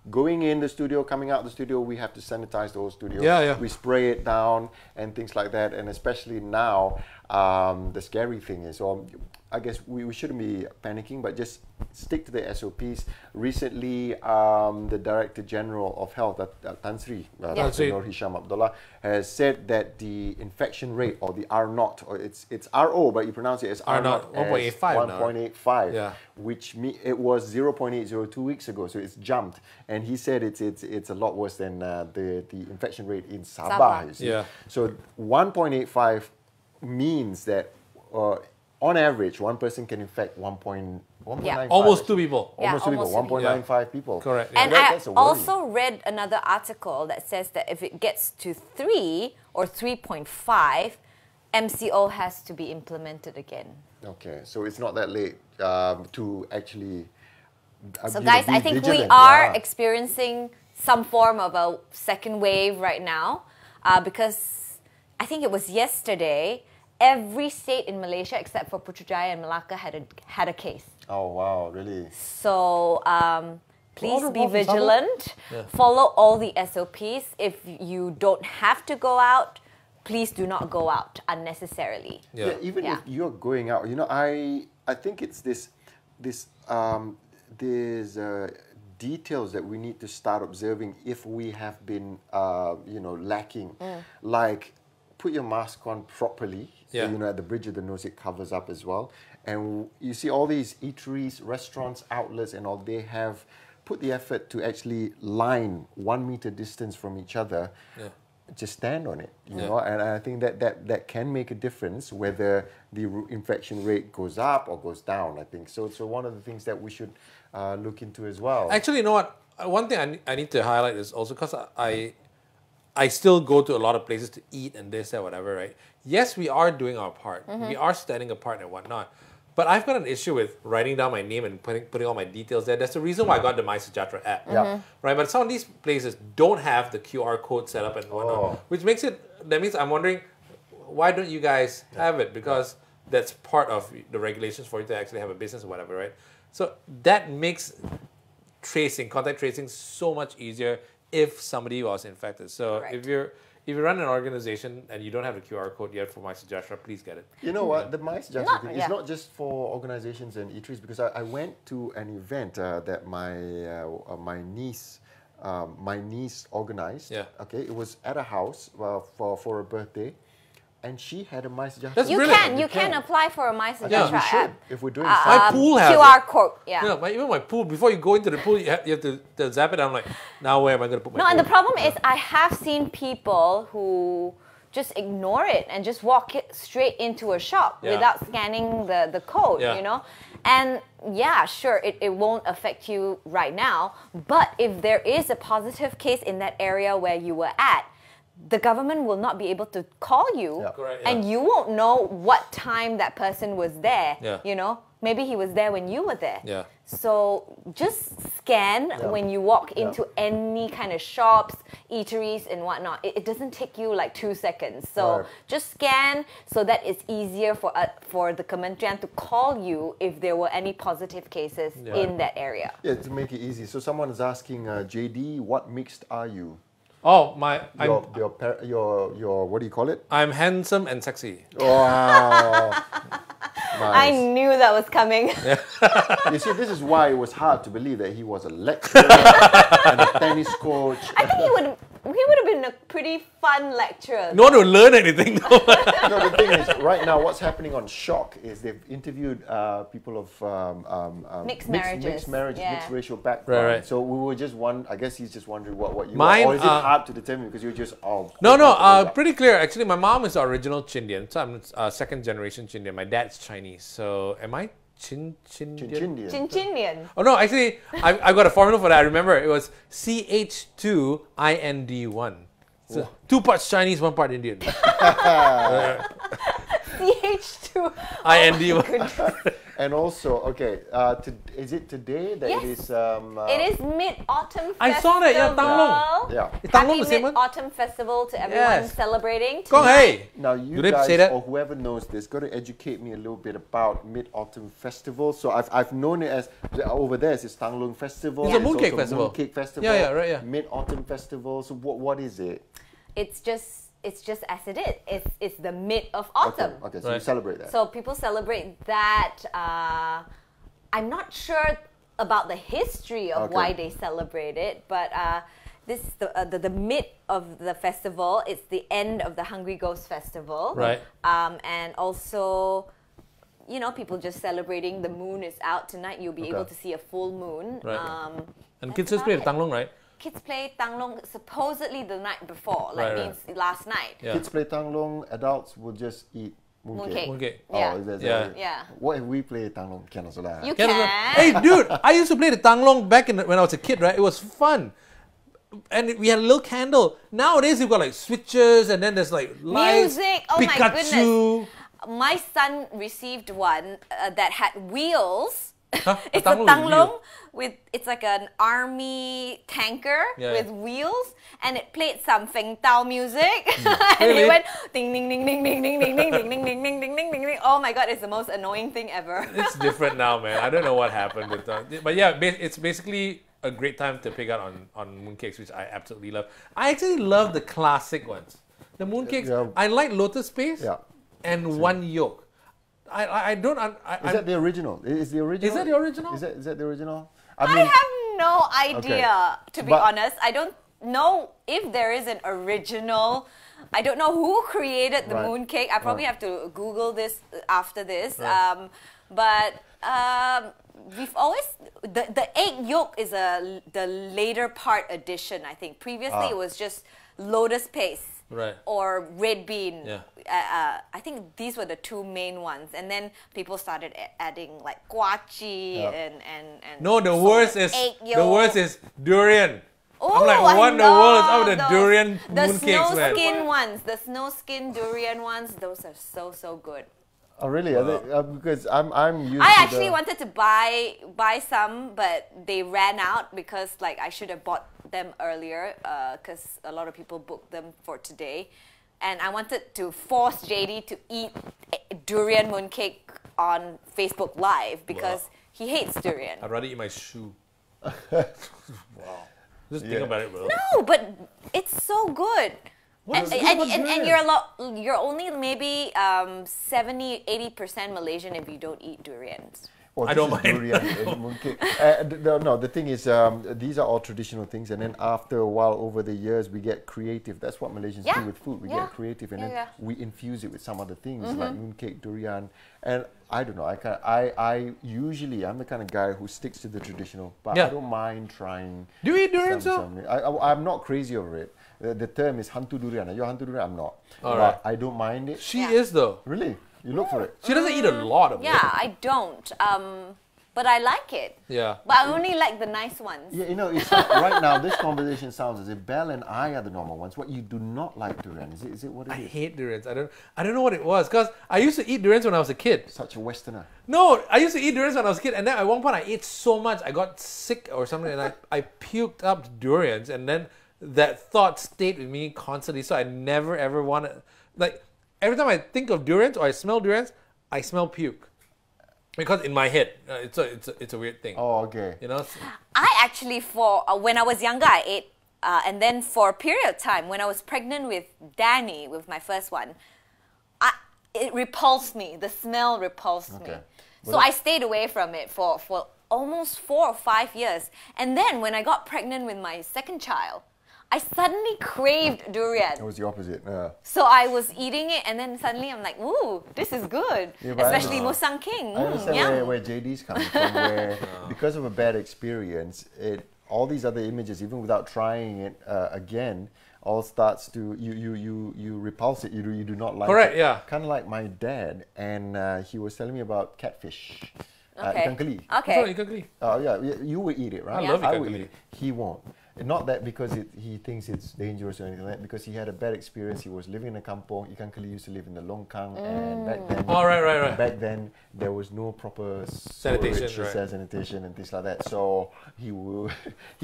going in the studio, coming out the studio, we have to sanitize the whole studio. Yeah. We spray it down and things like that. And especially now, the scary thing is, I guess we shouldn't be panicking, but just stick to the SOPs. Recently, the Director General of Health, Tan Sri, Dr. Nur Hisham Abdullah, has said that the infection rate, or the R0, or it's RO, but you pronounce it as R0, 1.85 1.85, Yeah. which it was 0.80 2 weeks ago, so it's jumped. And he said it's a lot worse than the infection rate in Sabah. You see. Yeah. So 1.85 means that on average, one person can infect 1.95. Almost two people. Almost two people. 1.95 people. Correct. And that's I also read another article that says that if it gets to 3 or 3.5, MCO has to be implemented again. Okay, so it's not that late to actually. So guys, I think we are experiencing some form of a second wave right now, because I think it was yesterday. Every state in Malaysia except for Putrajaya and Malacca had a case. Oh wow, really? So please be vigilant. Follow all the SOPs. If you don't have to go out, please do not go out unnecessarily. Yeah, even if you're going out, I think it's this details that we need to start observing if we have been lacking, like put your mask on properly. You know, at the bridge of the nose, it covers up as well. And you see all these eateries, restaurants, outlets, and all, they have put the effort to actually line 1 meter distance from each other. Yeah. Just stand on it, you know, and I think that can make a difference whether the infection rate goes up or goes down. I think so. So one of the things that we should look into as well. Actually, you know what? One thing I need to highlight is also because I still go to a lot of places to eat and this and whatever, right? Yes, we are doing our part. We are standing apart and whatnot. But I've got an issue with writing down my name and putting all my details there. That's the reason why I got the My Sejahtera app. Right? But some of these places don't have the QR code set up and whatnot. Which makes it, that means I'm wondering, why don't you guys have it? Because that's part of the regulations for you to actually have a business or whatever, right? So that makes contact tracing so much easier if somebody was infected. So if you run an organization and you don't have the QR code yet for My Sejahtera, please get it. You know what? The My Sejahtera thing is not just for organizations and eateries, because I went to an event that my niece organized. Okay, it was at a house for a birthday. And she had a My Sejahtera. You can apply for a My Sejahtera app. If we're doing my pool has QR code. Even my pool, before you go into the pool, you have to zap it. I'm like, now where am I going to put my phone? And the problem is I have seen people who just ignore it and just walk it straight into a shop without scanning the code, you know? And sure, it won't affect you right now. But if there is a positive case in that area where you were at, the government will not be able to call you, and you won't know what time that person was there. You know, maybe he was there when you were there. So just scan when you walk into any kind of shops, eateries, and whatnot. It doesn't take you like 2 seconds. So just scan so that it's easier for the Kementerian to call you if there were any positive cases in that area. Yeah, to make it easy. So someone is asking, JD, what mixed are you? Oh, your what do you call it? I'm handsome and sexy. Wow. Nice. I knew that was coming. You see, this is why it was hard to believe that he was a lecturer and a tennis coach. I think he would have been a pretty fun lecturer. No one would learn anything. No, the thing is, right now, what's happening on Shock is they've interviewed people of mixed marriages, mixed racial background. Right. So we were just I guess he's just wondering what you are. Or is it hard to determine because you're just pretty clear. Actually, my mom is the original Chindian, so I'm second generation Chindian. My dad's Chinese. So am I Chindian? Chindian. Oh no, actually, I've got a formula for that. I remember it was CH2IND1. So 2 parts Chinese, 1 part Indian. CH2 IND1. And also, okay, is it today that it is? It is Mid-Autumn Festival. I saw that, Tanglong. Yeah. Happy Mid-Autumn Festival to everyone celebrating. Hey. Now you guys or whoever knows this, got to educate me a little bit about Mid-Autumn Festival. So I've known it as over there it's Tanglong Festival. It's a mooncake festival. Mooncake festival. Yeah. Mid-Autumn Festival. So what is it? It's just as it is. It's the mid of autumn. Okay, so you celebrate that. So people celebrate that. I'm not sure about the history of why they celebrate it, but this is the mid of the festival. It's the end of the Hungry Ghost Festival. Right. And also, you know, people just celebrating the moon is out tonight. You'll be able to see a full moon. Right. And kids just play the Tanglong, right? Kids play Tanglong supposedly the night before, means last night. Yeah. Kids play Tanglong, adults will just eat mooncake. Yeah. What if we play Tanglong? You can. Hey, dude, I used to play the Tanglong back when I was a kid, right? It was fun. And we had a little candle. Nowadays, you've got like switches and then there's like lights. Music. Oh Pikachu. My goodness. My son received one that had wheels. It's a Tanglong it's like an army tanker with wheels, and it played some Feng Tao music, and it went ding ding ding ding ding ding ding ding ding ding ding ding ding ding ding ding. Oh my god, it's the most annoying thing ever. It's different now, man. I don't know what happened with that, but yeah, it's basically a great time to pick out on mooncakes, which I absolutely love. I actually love the classic ones. The mooncakes, I like Lotus Paste and one yolk. I don't. Is that the original? Is the original? Is that the original? Is that the original? I have no idea, to be honest. I don't know if there is an original I don't know who created the Right. mooncake. I probably have to Google this after this. Right. We've always the egg yolk is the later part addition. I think previously it was just lotus paste. Right. Or red bean. Yeah. I think these were the two main ones, and then people started adding like guaci and No, the worst is egg yolk. durian. Oh, I'm like, what in the world is up with the durian mooncakes, man? The snow skin ones, the snow skin durian ones, those are so good. Oh really? Because I'm used. I to actually wanted to buy some, but they ran out because like I should have bought them earlier because a lot of people booked them for today, and I wanted to force JD to eat durian mooncake on Facebook Live because he hates durian. I'd rather eat my shoe. Wow. Just think about it, bro. No, but it's so good. And you're only maybe 70-80% Malaysian if you don't eat durians. I don't mind. Durian and mooncake. No, the thing is, these are all traditional things, and then after a while, over the years, we get creative. That's what Malaysians do with food. We get creative, and then we infuse it with some other things like mooncake, durian, and I don't know. I usually I'm the kind of guy who sticks to the traditional, but I don't mind trying. Do you eat durian, I'm not crazy over it. The term is hantu durian. Are you hantu durian? I'm not. Alright. I don't mind it. She is though. Really? You look for it. She doesn't eat a lot of it. Yeah, I don't. But I like it. Yeah. But I only like the nice ones. Yeah, you know, it's right now this conversation sounds as if Belle and I are the normal ones. What you do not like durian? Is it what it is? I hate durians. I don't know what it was because I used to eat durians when I was a kid. Such a Westerner. No, I used to eat durians when I was a kid, and then at one point I ate so much I got sick or something, and I puked up durians, and then that thought stayed with me constantly. So I never ever wanted, like, every time I think of durians or I smell durians, I smell puke. Because in my head, it's a weird thing. Oh, okay. You know. I actually, for when I was younger, I ate, and then for a period of time when I was pregnant with Danny, with my first one, it repulsed me. The smell repulsed me. So I stayed away from it for almost 4 or 5 years. And then when I got pregnant with my second child, I suddenly craved durian. It was the opposite. So I was eating it, and then suddenly I'm like, ooh, this is good. Yeah, especially Musang King. I understand where JD's coming from, where because of a bad experience, all these other images, even without trying it again, all starts to, you repulse it, you do not like it. Correct, yeah. Kind of like my dad, and he was telling me about catfish. Okay. Ikan keli. Okay. Ikan keli. Oh yeah, you will eat it, right? I love ikan would keli. eat it. He won't. Not that because he thinks it's dangerous or anything like that, because he had a bad experience. He was living in a kampong. Ikan keli used to live in the longkang, and back then, right. Back then, there was no proper sanitation and things like that. So he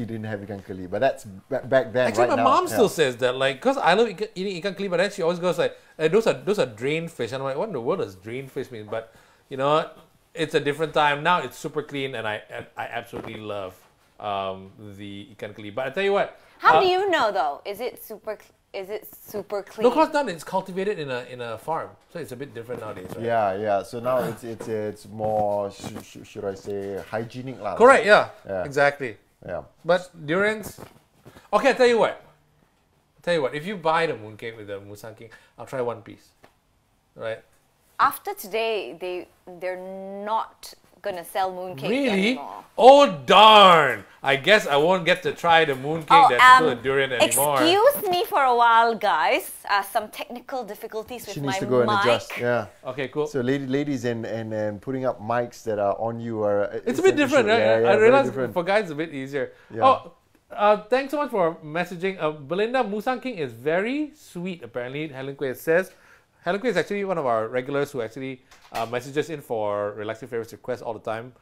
didn't have ikan keli. But that's back then. Actually, right my now, mom still says that, like, because I love eating ikan keli, but then she always goes like, those are drained fish, and I'm like, what in the world does drained fish mean? But you know what? It's a different time now. It's super clean, and I absolutely love the ikan keli. But I tell you what. How do you know though? Is it super clean? No, because now it's cultivated in a farm, so it's a bit different nowadays, right? Yeah. So now it's more should I say hygienic lah. Correct. Yeah. Exactly. Yeah. But durians. Okay, I tell you what. If you buy the mooncake with the Musang King, I'll try one piece. Right. After today, they're not gonna sell mooncake anymore. Oh darn! I guess I won't get to try the mooncake that's full of durian anymore. Excuse me for a while, guys. Some technical difficulties with She my needs to go mic. and adjust. Yeah. Okay, cool. So ladies and putting up mics that are on you are it's a bit different, right? Yeah, I realize different. for guys it's a bit easier. Yeah. Thanks so much for messaging. Belinda, Musang King is very sweet. Apparently, Helen Quay says. Helen Quay is actually one of our regulars who actually messages in for Relaxing Favorites requests all the time.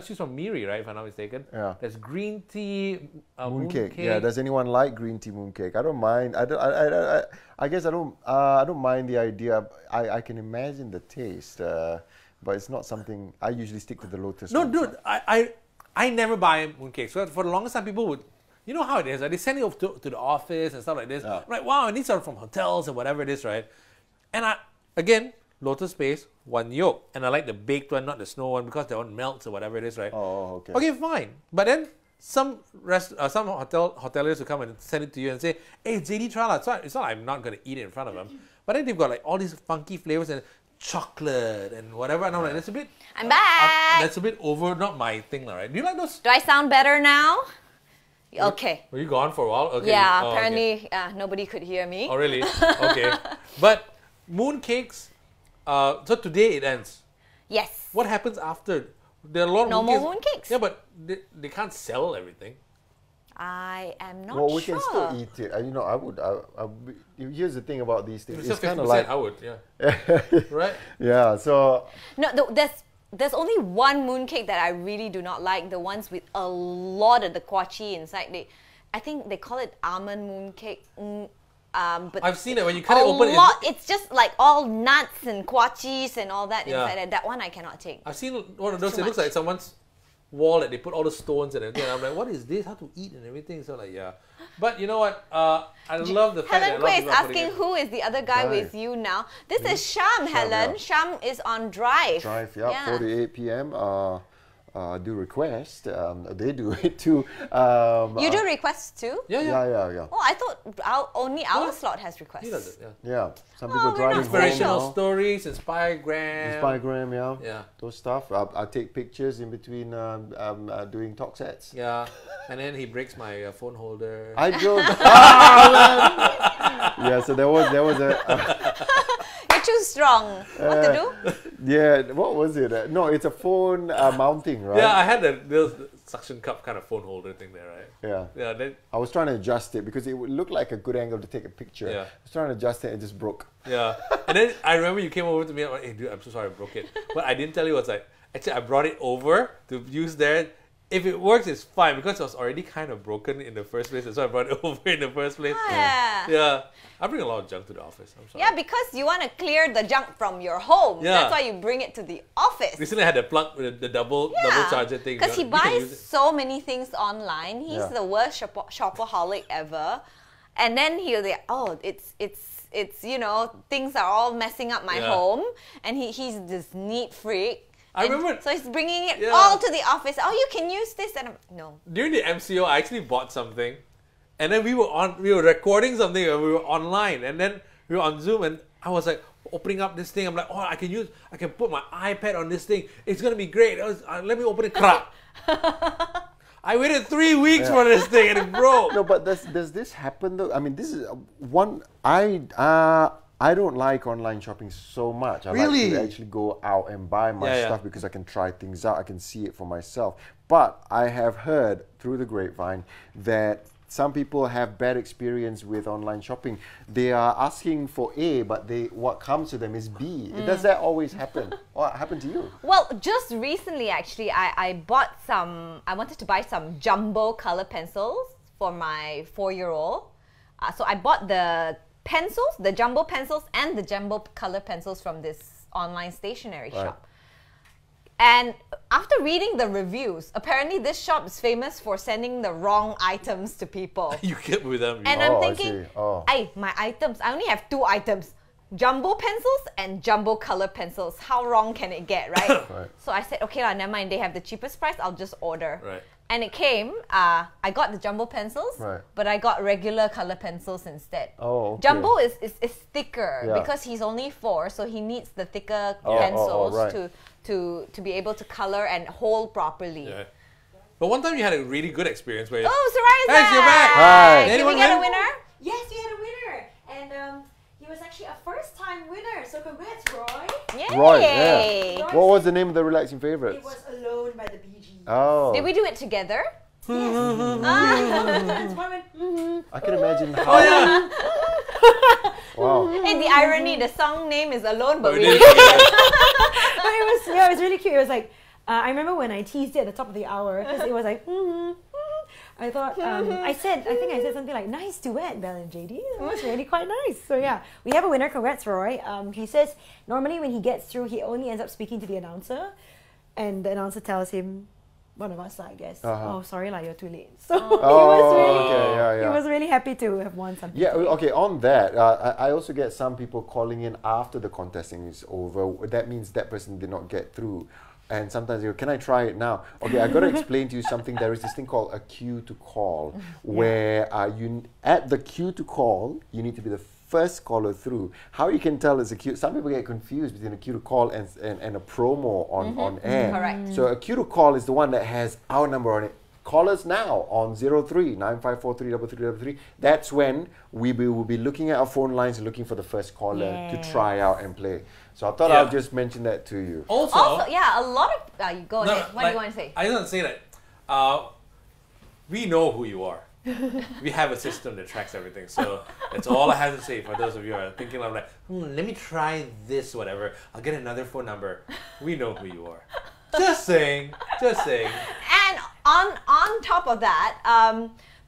She's from Miri, right? If I'm not mistaken. Yeah. There's green tea mooncake. Yeah. Does anyone like green tea mooncake? I don't mind. I guess I don't mind the idea. I can imagine the taste, but it's not something I usually stick with the lotus. No, ones. dude, I never buy mooncakes. So for the longest time, people would. You know how it is, right? They send it to the office and stuff like this. Yeah. I'm like, wow, and these are from hotels or whatever it is, right? And again, lotus paste, one yolk. And I like the baked one, not the snow one, because that one melts or whatever it is, right? Oh, okay. Okay, fine. But then some hoteliers will come and send it to you and say, hey, JD, try lah. It's not like I'm not going to eat it in front of them. But then they've got like all these funky flavors and chocolate and whatever. And I'm like, that's a bit... I'm back! That's a bit over, not my thing, right? Do you like those? Do I sound better now? Okay. Were you gone for a while? Okay. Yeah, apparently nobody could hear me. Oh, really? Okay. But mooncakes, so today it ends. Yes. What happens after? There are a lot of no more mooncakes. Yeah, but they can't sell everything. I am not well, sure. we can still eat it. You know, I would. Here's the thing about these things. It's kind of like I would, yeah. Right? Yeah. So no, there's only one mooncake that I really do not like. The ones with a lot of the kwachi inside. I think they call it almond mooncake. But I've seen it when you cut it open. It's just like all nuts and kwachis and all that inside. And that one I cannot take. I've seen one of those. It looks like someone's wall that they put all the stones and everything. And I'm like, what is this? How to eat and everything? So like, yeah. But you know what? I love the fact that Helen Quay is asking who is the other guy with you now. This is Sham, Helen. Yeah. Sham is on Drive. Drive, yeah. 4 to 8 p.m. Do request. They do it too. You do requests too? Yeah. Oh, I thought only our slot has requests. He does it, yeah. Yeah. Some people driving inspirational home, stories, Inspiregram. Inspiregram, Yeah. Those stuff. I take pictures in between doing talk sets. Yeah. And then he breaks my phone holder. I don't. Yeah. So there was a. You're too strong. What to do? Yeah. What was it? No, it's a phone mounting, right? Yeah, I had the suction cup kind of phone holder thing there, right? Yeah. Yeah. Then, I was trying to adjust it because it would look like a good angle to take a picture. Yeah. I was trying to adjust it and it just broke. yeah. And then I remember you came over to me and I'm like, hey dude, I'm so sorry I broke it. What I didn't tell you was like, actually I brought it over to use there. If it works, it's fine because it was already kind of broken in the first place. That's why I brought it over in the first place. Yeah. I bring a lot of junk to the office. I'm sorry. Yeah, because you want to clear the junk from your home. Yeah. That's why you bring it to the office. Recently I had the plug with the double charger thing. Because he buys so many things online. He's the worst shopaholic ever. And then he'll be, oh, it's you know, things are all messing up my home. And he's this neat freak. I remember. So he's bringing it all to the office. Oh, you can use this. And no. During the MCO, I actually bought something. And then we were recording something and we were online. And then we were on Zoom and I was like opening up this thing. I'm like, oh, I can put my iPad on this thing. It's going to be great. Let me open it. Crap. I waited 3 weeks for this thing and it broke. No, but does this happen though? I mean, this is one, I don't like online shopping so much. I like to actually go out and buy my stuff because I can try things out. I can see it for myself. But I have heard through the grapevine that some people have bad experience with online shopping. They are asking for A, but what comes to them is B. Does that always happen? What happened to you? Well, just recently actually, I wanted to buy some jumbo color pencils for my 4-year-old. So I bought the pencils, the jumbo pencils and the jumbo color pencils from this online stationery shop. And after reading the reviews, apparently this shop is famous for sending the wrong items to people. You get with them. And I'm thinking, hey, my items, I only have 2 items. Jumbo pencils and jumbo color pencils. How wrong can it get, right? So I said, okay, never mind, they have the cheapest price, I'll just order. And it came, I got the jumbo pencils, but I got regular color pencils instead. Jumbo is thicker because he's only 4, so he needs the thicker pencils to be able to color and hold properly. But one time you had a really good experience where... Oh, Sarai! Hey, you're back! Hi! Did we get a winner? Yes, we had a winner. And he was actually a first-time winner. So congrats, Roy. Yay! Roy, yeah. What was the name of the relaxing favorites? It was Alone by the Bee Gees. Oh. Did we do it together? I can imagine how... Wow. Hey, the irony, the song name is Alone, but we But it was really cute. It was like, I remember when I teased it at the top of the hour, because it was like, I thought, I think I said something like, nice duet, Belle and JD. It was really quite nice. So yeah, we have a winner. Congrats, Roy. He says, normally when he gets through, he only ends up speaking to the announcer, and the announcer tells him, one of us, I guess. Oh, sorry, you're too late. So he was really happy to have won something. Yeah, okay, on that, I also get some people calling in after the contesting is over. That means that person did not get through. And sometimes you go, can I try it now? Okay, I got to explain to you something. There is this thing called a queue to call, where you at the queue to call, you need to be the first caller through. How you can tell is a queue. Some people get confused between a queue to call and a promo on air. Correct. So a queue to call is the one that has our number on it. Call us now on 03-9543-3333. That's when we will be looking at our phone lines and looking for the first caller to try out and play. So I thought I'll just mention that to you. Also, yeah, a lot of... you go ahead. What do you want to say? I just want to say that we know who you are. We have a system that tracks everything. So that's all I have to say for those of you who are thinking of like, let me try this, whatever. I'll get another phone number. We know who you are. Just saying. And on top of that,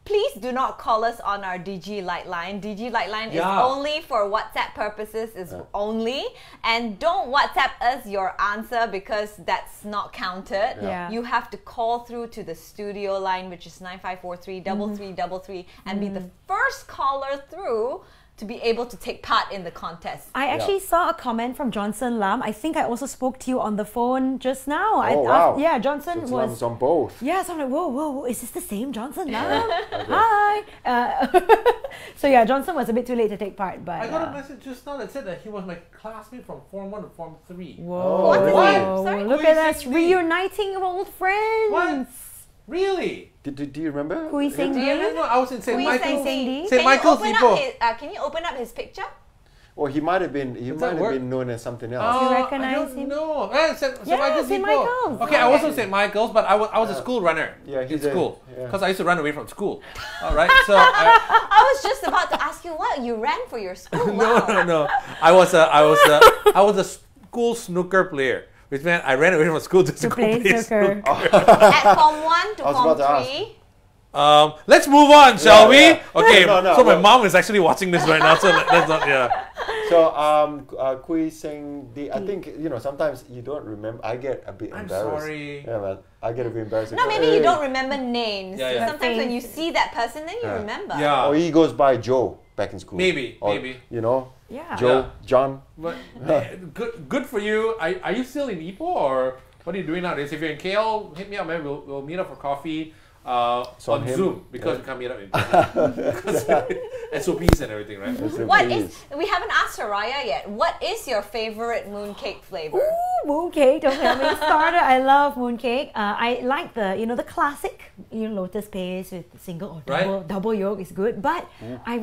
please do not call us on our DG LITE line. DG LITE line is only for WhatsApp purposes, only. And don't WhatsApp us your answer because that's not counted. You have to call through to the studio line, which is 9543-3333, and be the first caller through to be able to take part in the contest. I actually saw a comment from Johnson Lam. I think I also spoke to you on the phone just now. Wow. Yeah, Johnson so was on both. Yeah, so I'm like, whoa, is this the same Johnson Lam? Hi. So yeah, Johnson was a bit too late to take part, but I got a message just now that said that he was my classmate from Form 1 to Form 3. Whoa. What's his name? Sorry? Look at us reuniting old friends. What? Really? Do you remember? Hui Seng Do you remember? I was in St. Michael's. St. Michael's Depot. Can you open up his picture? Or he might have been known as something else. You recognize him? No. St. Michael's St. Depot. Michael's. Okay, I wasn't St. Michael's, but I was a school runner in school. Yeah. Because I used to run away from school. All right, so I was just about to ask you what you ran for your school. Wow. No. I was a school snooker player. Which meant I ran away from school just to play snooker. At Form 1 to Form 3. Let's move on, shall we? Okay, No, my mom is actually watching this right now, so let's not, So, Kui Seng, I think, sometimes you don't remember. I get a bit embarrassed. I'm sorry. Yeah, man. I get a bit embarrassed. No, maybe you don't remember names. Yeah. Sometimes when you see that person, then you remember. Yeah. Or he goes by Joe back in school. Maybe. Joe, John. But good for you. Are you still in Ipoh or what are you doing nowadays? If you're in KL, hit me up, man. We'll meet up for coffee on Zoom because we can't meet up in person. SOPs and everything, right? We haven't asked Soraya yet. What is your favorite mooncake flavor? Ooh, mooncake! Don't get me started. I love mooncake. I like the classic lotus paste with single or double yolk is good. But I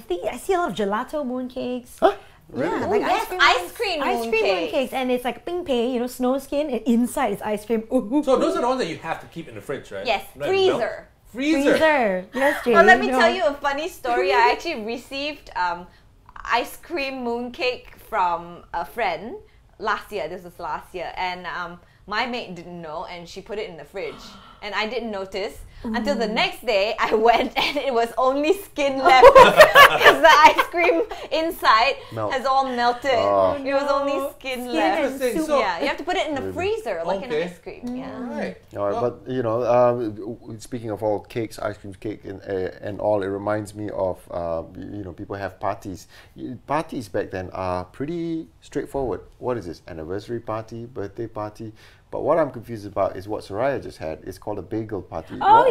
think I see a lot of gelato mooncakes. Huh? Really? Yeah, like ice cream mooncakes, and it's like ping pei, snow skin, and inside is ice cream. Ooh. So those are the ones that you have to keep in the fridge, right? Yes, Right, freezer. Freezer. Yes, Jane. Well, let me tell you a funny story. I actually received ice cream mooncake from a friend last year. This was last year, and my mate didn't know, and she put it in the fridge, and I didn't notice. Until the next day, I went and it was only skin left because the ice cream inside has all melted. It was only skin left. So, yeah, you have to put it in the freezer like an ice cream. Yeah. Right. But speaking of all cakes, ice cream, cake, and all, it reminds me of people have parties. Parties back then are pretty straightforward. What is this? Anniversary party, birthday party. But what I'm confused about is what Soraya just had. It's called a bagel party. Oh,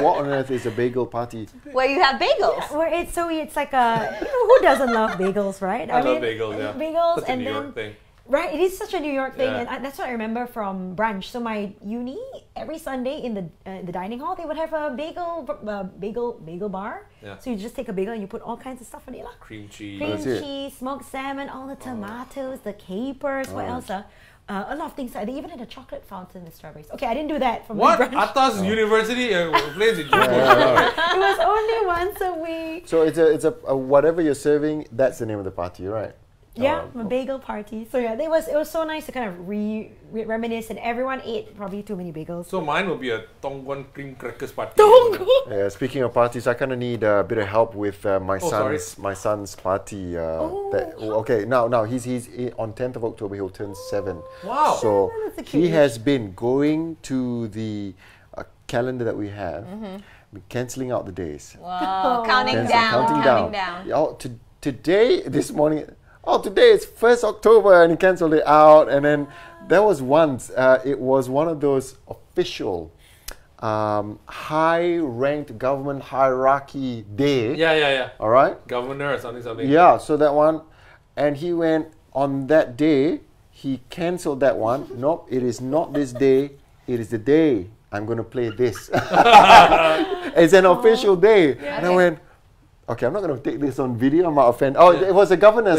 What on earth is a bagel party? Where you have bagels. Yeah, where it's like a who doesn't love bagels, right? I love bagels. Yeah, bagels, that's a New York thing. Right, it is such a New York thing, and that's what I remember from brunch. So my uni every Sunday in the dining hall, they would have a bagel bar. Yeah. So you just take a bagel and you put all kinds of stuff on it, Cream cheese, smoked salmon, all the tomatoes, the capers. What else? A lot of things. They even had a chocolate fountain with strawberries. Okay, I didn't do that for my brunch. Atas University place in Johor. It was only once a week. So it's a whatever you're serving. That's the name of the party, right? Yeah, a bagel party. So yeah, it was so nice to kind of reminisce, and everyone ate probably too many bagels. So mine will be a Tongguan cream crackers party. Yeah, speaking of parties, I kind of need a bit of help with my son's party. Now he's on 10th of October. He'll turn 7. Wow! So he has been going to the calendar that we have, cancelling out the days. Wow! Counting down. Today, this morning. oh, today is 1st October, and he cancelled it out. And then there was once, it was one of those official high-ranked government hierarchy day. Yeah. All right? Governor or something. Yeah, so that one. And he went on that day, he cancelled that one. Nope, it is not this day. It is the day I'm going to play this. It's an official day. Yeah. And I went, okay, I'm not going to take this on video. I'm not offended. Oh, it was a governor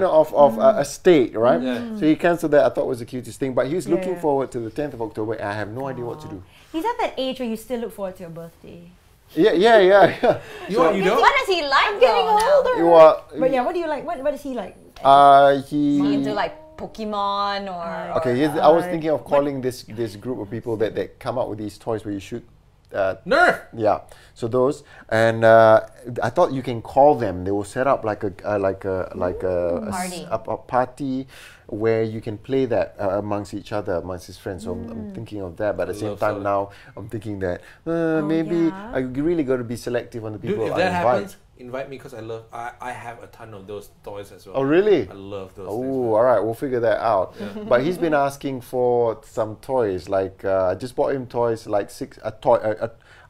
of a state, right? Yeah. So he cancelled that. I thought it was the cutest thing. But he was looking forward to the 10th of October, and I have no idea what to do. He's at that age where you still look forward to your birthday. Yeah. You don't? What does he like? I'm getting older. But yeah, what do you like? What is he like? He into like Pokemon or... Okay, I was thinking of calling this group of people that come up with these toys where you shoot... Nerf! Yeah, so those, and I thought you can call them. They will set up like a party where you can play that amongst each other, amongst his friends. So I'm thinking of that, but at the same time now I'm thinking that maybe I really got to be selective on the people. Dude, if that happens, invite me because I have a ton of those toys as well. Oh really? I love those. Oh, all right, we'll figure that out. Yeah. But he's been asking for some toys. Like I just bought him toys like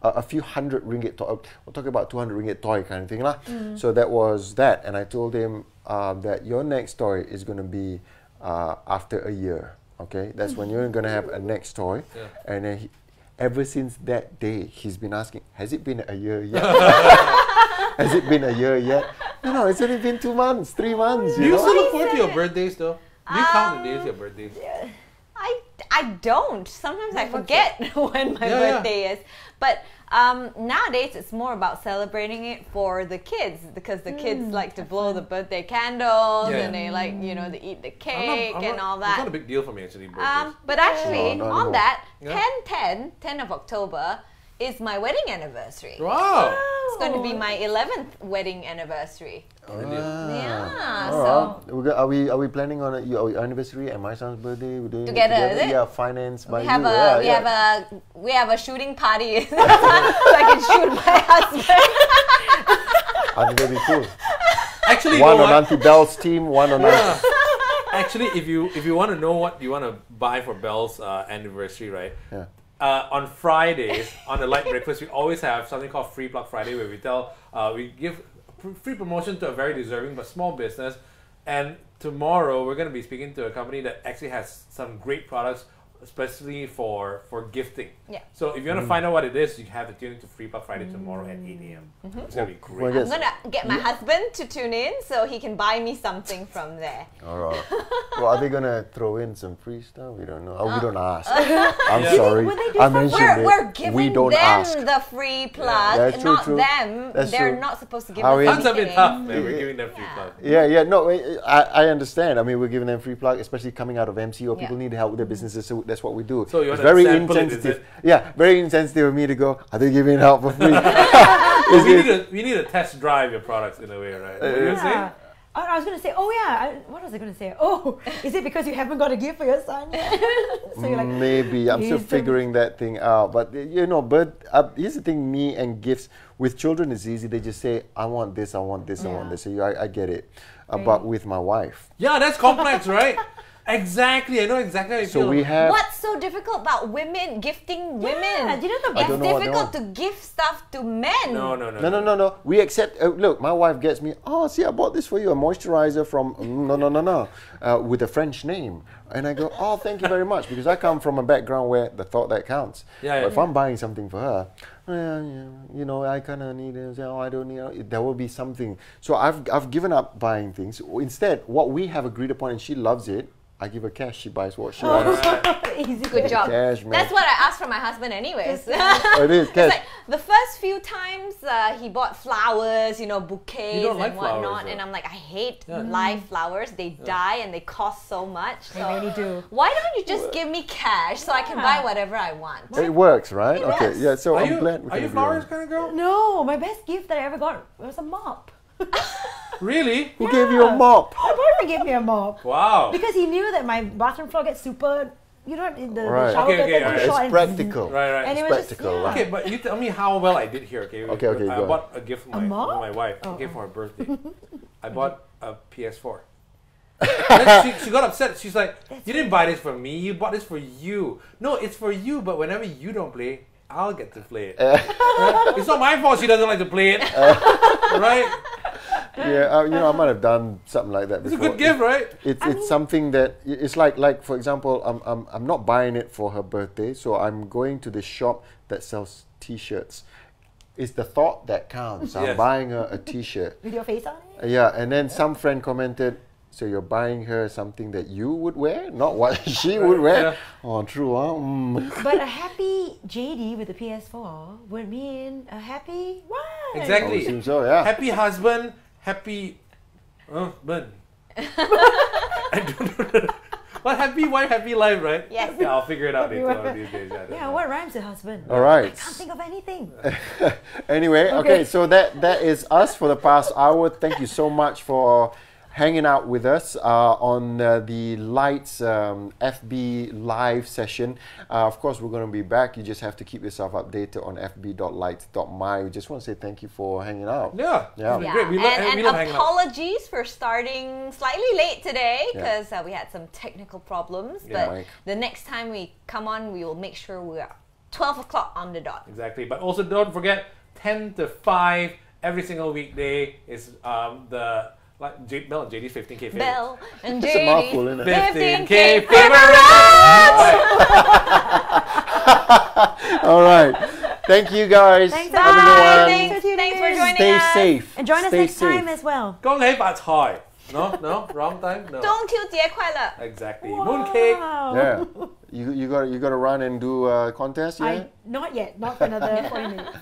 a few hundred ringgit toy. We're talking about 200 ringgit toy kind of thing lah. So that was that, and I told him that your next toy is going to be after a year. Okay, that's when you're going to have a next toy, and then ever since that day, he's been asking, has it been a year yet? Has it been a year yet? No, it's only been 2 months, 3 months. Do you still look forward to your birthdays though? Do you count the days of your birthdays? I don't. Sometimes I forget when my birthday is. But nowadays it's more about celebrating it for the kids, because the kids like to blow the birthday candles and they like, they eat the cake and all that. It's not a big deal for me actually. But actually, on that, 10 of October is my wedding anniversary. Wow! It's going to be my 11th wedding anniversary. Yeah. So are we planning on your anniversary and my son's birthday? We're doing together, it together? is it? Yeah, financed by we have a shooting party so I can shoot my husband. I think that'd be cool. Actually, one on Auntie Belle's team, one on Auntie. Actually, if you want to know what you want to buy for Belle's anniversary, right? Yeah. On Fridays, on the Light Breakfast, we always have something called Free Plug Friday, where we give free promotion to a very deserving but small business. And tomorrow, we're going to be speaking to a company that actually has some great products, especially for gifting. Yeah. So if you want to find out what it is, you have to tune into Free Plug Friday tomorrow at 8 a.m. It's going to be great. I'm going to get my husband to tune in so he can buy me something from there. All right. Well, are they going to throw in some free stuff? We don't know. We don't ask. I'm sorry. I mentioned it. We're giving them the free plug, not them. They're not supposed to give us anything. That's a bit tough, man. We're giving them free plug. Yeah. No, I understand. I mean, we're giving them free plug, especially coming out of MCO. People need help with their businesses, so that's what we do. So it's very insensitive. Very insensitive of me to go, are they giving help for free? we need to test drive your products in a way, right? What were you saying? I was going to say, what was I going to say? Oh, is it because you haven't got a gift for your son yet? So you're like, maybe. I'm still figuring that thing out. But, here's the thing, me and gifts. With children, it's easy. They just say, I want this, I want this, I want this. So I get it. But with my wife. Yeah, that's complex, right? Exactly, I know exactly how you feel. We have. What's so difficult about women gifting women? Yeah, do you know it's difficult to gift stuff to men. No. We accept. Look, my wife gets me. Oh, see, I bought this for you, a moisturizer from with a French name, and I go, oh, thank you very much, because I come from a background where the thought that counts. But if I'm buying something for her, I kind of need it. Oh, I don't need it. There will be something. So I've given up buying things. Instead, what we have agreed upon, and she loves it. I give her cash, she buys what she wants. Easy. Good job. Cash, man. That's what I asked from my husband anyways. It is, cash. It's like the first few times he bought flowers, bouquets and whatnot. Flowers, and I'm like, I hate live flowers. They die and they cost so much. So they really do. Why don't you just give me cash so I can buy whatever I want? It works, right? It okay, works. yeah, so are I'm glad we Are you flowers kind of girl? No, my best gift that I ever got was a mop. Really? Who gave you a mop? My boyfriend gave me a mop. Wow. Because he knew that my bathroom floor gets super, the Right. shower Okay, gets It's short. practical. Right. And it It's was just, practical, right? Okay, but you tell me how well I did here, okay? Okay, I go bought a gift for my mop? wife. A gift for her birthday. I bought a PS4. And then she got upset. She's like, you didn't buy this for me. You bought this for you. No, it's for you. But whenever you don't play, I'll get to play it. Right? It's not my fault she doesn't like to play it. Right? Yeah, I might have done something like that before. It's a good gift, right? It's something that it's like for example, I'm not buying it for her birthday, so I'm going to the shop that sells T-shirts. It's the thought that counts. I'm buying her a T-shirt with your face on it. Yeah, and then some friend commented, so you're buying her something that you would wear, not what she would wear. Yeah. Oh, true, huh? But a happy JD with the PS4 would mean a happy wife. Exactly. Oh, seems so, yeah. Happy husband, happy husband. I don't know. But happy wife, happy life, right? Yes. Yeah, I'll figure it out later these days. Yeah, what rhymes with husband? All right. I can't think of anything. Anyway, okay, so that is us for the past hour. Thank you so much for hanging out with us on the LITE's FB live session. Of course, we're going to be back. You just have to keep yourself updated on fb.lite.my. We just want to say thank you for hanging out. Yeah. Great. We love hanging out. Apologies for starting slightly late today because we had some technical problems. But the next time we come on, we will make sure we're 12 o'clock on the dot. Exactly. But also don't forget, 10 to 5 every single weekday is the... Like Bell and JD's 15K favorite. Bell and JD. It's a mouthful, isn't it? 15K favorite! All right. Thank you guys. Thanks, have a good one. Thanks for joining Stay us. safe. And join us next time as well. 恭喜發財. No, wrong time. No. 中秋節快樂. Exactly. Wow. Mooncake. Yeah. You got to run and do a contest, yeah? Not yet. Not for another 40 minutes.